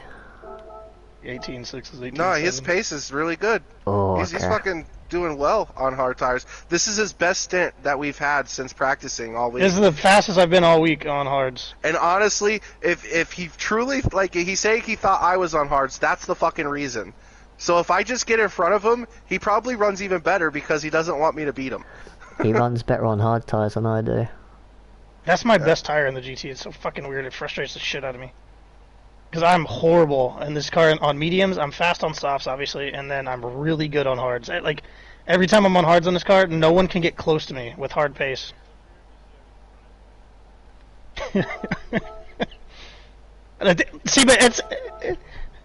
18.6 is 18.7. No, his pace is really good. Oh, he's fucking doing well on hard tires. This is his best stint that we've had since practicing all week. This is the fastest I've been all week on hards. And honestly, if he truly, he's saying he thought I was on hards, that's the fucking reason. So if I just get in front of him, he probably runs even better because he doesn't want me to beat him. He runs better on hard tires than I do. That's my best tire in the GT. It's so fucking weird. It frustrates the shit out of me. Because I'm horrible in this car on mediums. I'm fast on softs, obviously, and then I'm really good on hards. Every time I'm on hards on this car, no one can get close to me with hard pace. See, but it's...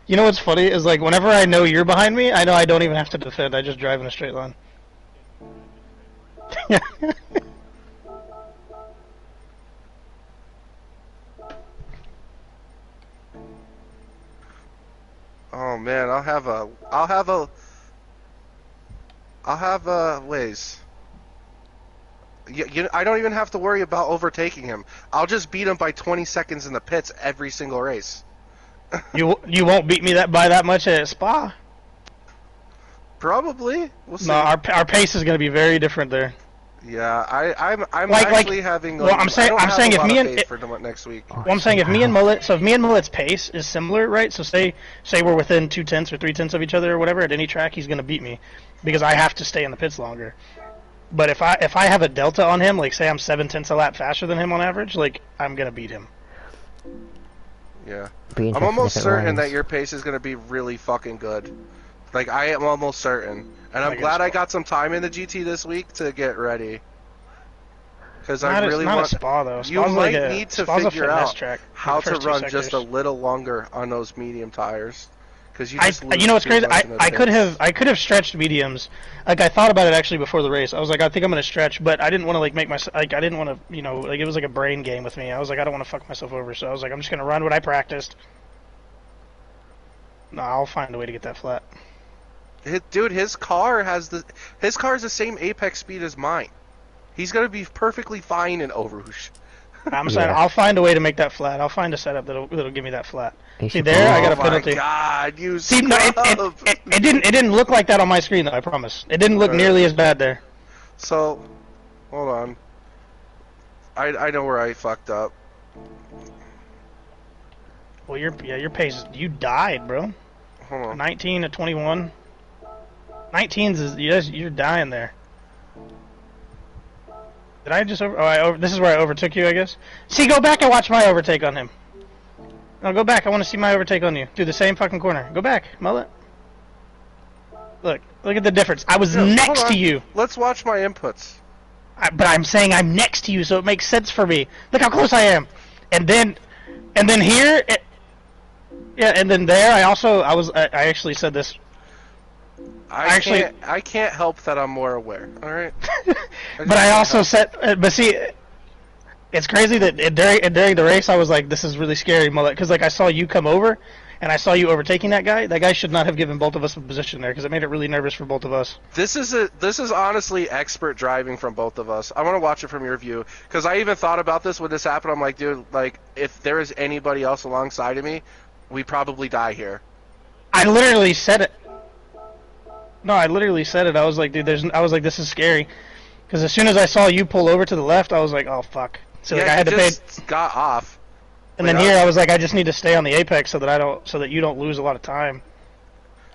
You know what's funny is whenever I know you're behind me, I know I don't even have to defend. I just drive in a straight line. Oh man, I'll have a ways. I don't even have to worry about overtaking him. I'll just beat him by 20 seconds in the pits every single race. You won't beat me by that much at Spa. Probably. We'll see. No, our pace is going to be very different there. Yeah, I'm Like- actually having. well, I'm saying if me and for next week. Oh, Well, I'm saying if me and wow. Mullet's pace is similar, right? So say we're within 2/10 or 3/10 of each other or whatever at any track, he's gonna beat me because I have to stay in the pits longer. But if I have a delta on him, like say I'm 7/10 a lap faster than him on average, like I'm gonna beat him. Yeah, Be I'm interesting almost if it certain rains. that your pace is gonna be really fucking good. Like I am almost certain, and I'm Like glad it's- I got some time in the GT this week to get ready. Because Not I really not want. a Spa though. You Spa's might like a, need to Spa's a figure finesse out track how for to the first two run just a sectors. little longer on those medium tires. Because you I, just lose you know what's too crazy? much in the I could pits. have stretched mediums. Like I thought about it actually before the race. I was like, I think I'm gonna stretch, but I didn't want to like make myself like I didn't want to like it was like a brain game with me. I was like, I don't want to fuck myself over, so I was like, I'm just gonna run what I practiced. No, I'll find a way to get that flat. Dude, his car is the same apex speed as mine. He's gonna be perfectly fine in Eau Rouge. I'm saying Yeah. I'll find a way to make that flat. I'll find a setup that'll give me that flat. He See should there, I got a Oh my penalty. God, you See, no, scrub! it didn't look like that on my screen though. I promise. It didn't look nearly as bad there. So, hold on. I know where I fucked up. Well, your pace. You died, bro. Hold on. 19 to 21. 19's is yes, you're dying there. Did I just this is where I overtook you, I guess. See, go back and watch my overtake on him. No, go back. I want to see my overtake on you through the same fucking corner. Go back, mullet. Look at the difference. I was Yeah, hold next on. to you, Let's watch my inputs. but I'm saying I'm next to you, so it makes sense for me. Look how close I am. And then here, yeah, and then there. I actually said this. I can't help that I'm more aware. All right. But I also said, but see, it's crazy that during the race I was like, this is really scary, mullet, because like I saw you come over, and I saw you overtaking that guy. That guy should not have given both of us a position there, because it made it really nervous for both of us. This is honestly expert driving from both of us. I want to watch it from your view because I even thought about this when this happened. I'm like, dude, like if there is anybody else alongside of me, we probably die here. I literally said it. No, I literally said it. I was like, dude, this is scary, because as soon as I saw you pull over to the left, I was like, oh fuck. So like I had to pay. Got off. And then here I was like, I just need to stay on the apex so that you don't lose a lot of time.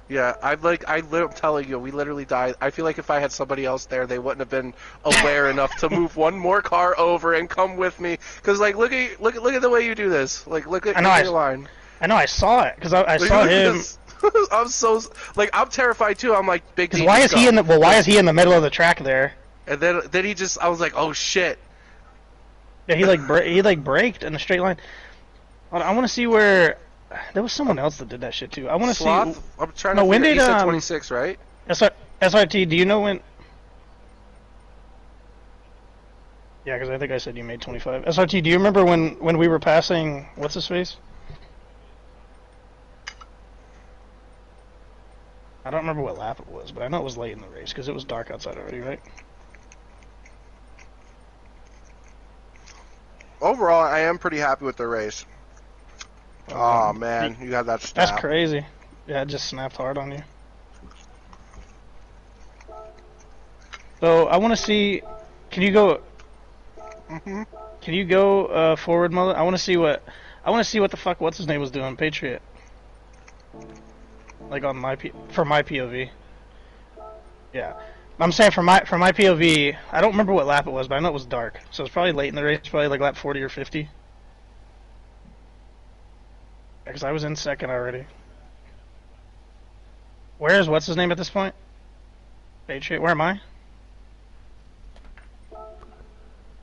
Yeah, I'm telling you, we literally died. I feel like if I had somebody else there, they wouldn't have been aware enough to move one more car over and come with me. Because like, look at the way you do this. Like, look at your line. I know, I saw it because I Like, saw look at him. this. I'm so I'm terrified too. I'm like, big. Because why is he in the why is he in the middle of the track there? And then he just, I was like, oh shit. Yeah, he like braked in a straight line. I want to see where there was someone else that did that shit too. I want to see. I'm trying No, to when figure. did, You said 26, right? SRT, do you know when? Yeah, because I think I said you made 25. SRT, do you remember when we were passing what's his face? I don't remember what lap it was, but I know it was late in the race because it was dark outside already, right? Overall, I am pretty happy with the race. Oh man, you got that snap. That's crazy. Yeah, it just snapped hard on you. So I want to see. Can you go? Mhm. Can you go forward, mother? I want to see what the fuck what's his name was doing, Patriot. Like on for my POV. Yeah, I'm saying for my POV. I don't remember what lap it was, but I know it was dark, so it's probably late in the race, probably like lap 40 or 50. Because I was in second already. Where's what's his name at this point? Patriot. Where am I?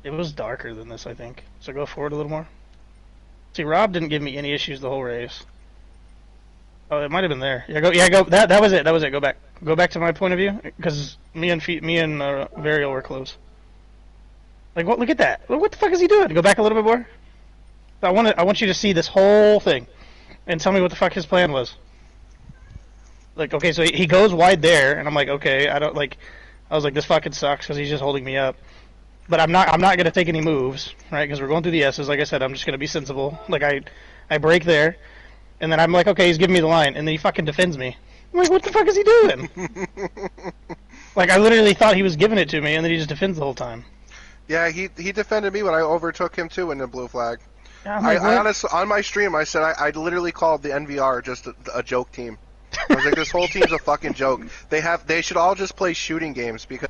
It was darker than this, I think. So go forward a little more. See, Rob didn't give me any issues the whole race. Oh, it might have been there. Yeah, go. That was it. That was it. Go back. Go back to my point of view, because me and Varial were close. Like, what? Look at that. What the fuck is he doing? Go back a little bit more. I want you to see this whole thing, and tell me what the fuck his plan was. Like, okay, so he goes wide there, and I'm like, okay, I was like, this fucking sucks because he's just holding me up. but I'm not gonna take any moves, right? Because we're going through the S's. Like I said, I'm just gonna be sensible. Like I break there, and then I'm like, okay, he's giving me the line, and then he fucking defends me. I'm like, what the fuck is he doing? Like I literally thought he was giving it to me, and then he just defends the whole time. Yeah, he defended me when I overtook him too in the blue flag. Yeah, like, I honestly, on my stream, I said I literally called the NVR just a joke team. I was like, this whole team's a fucking joke. They should all just play shooting games because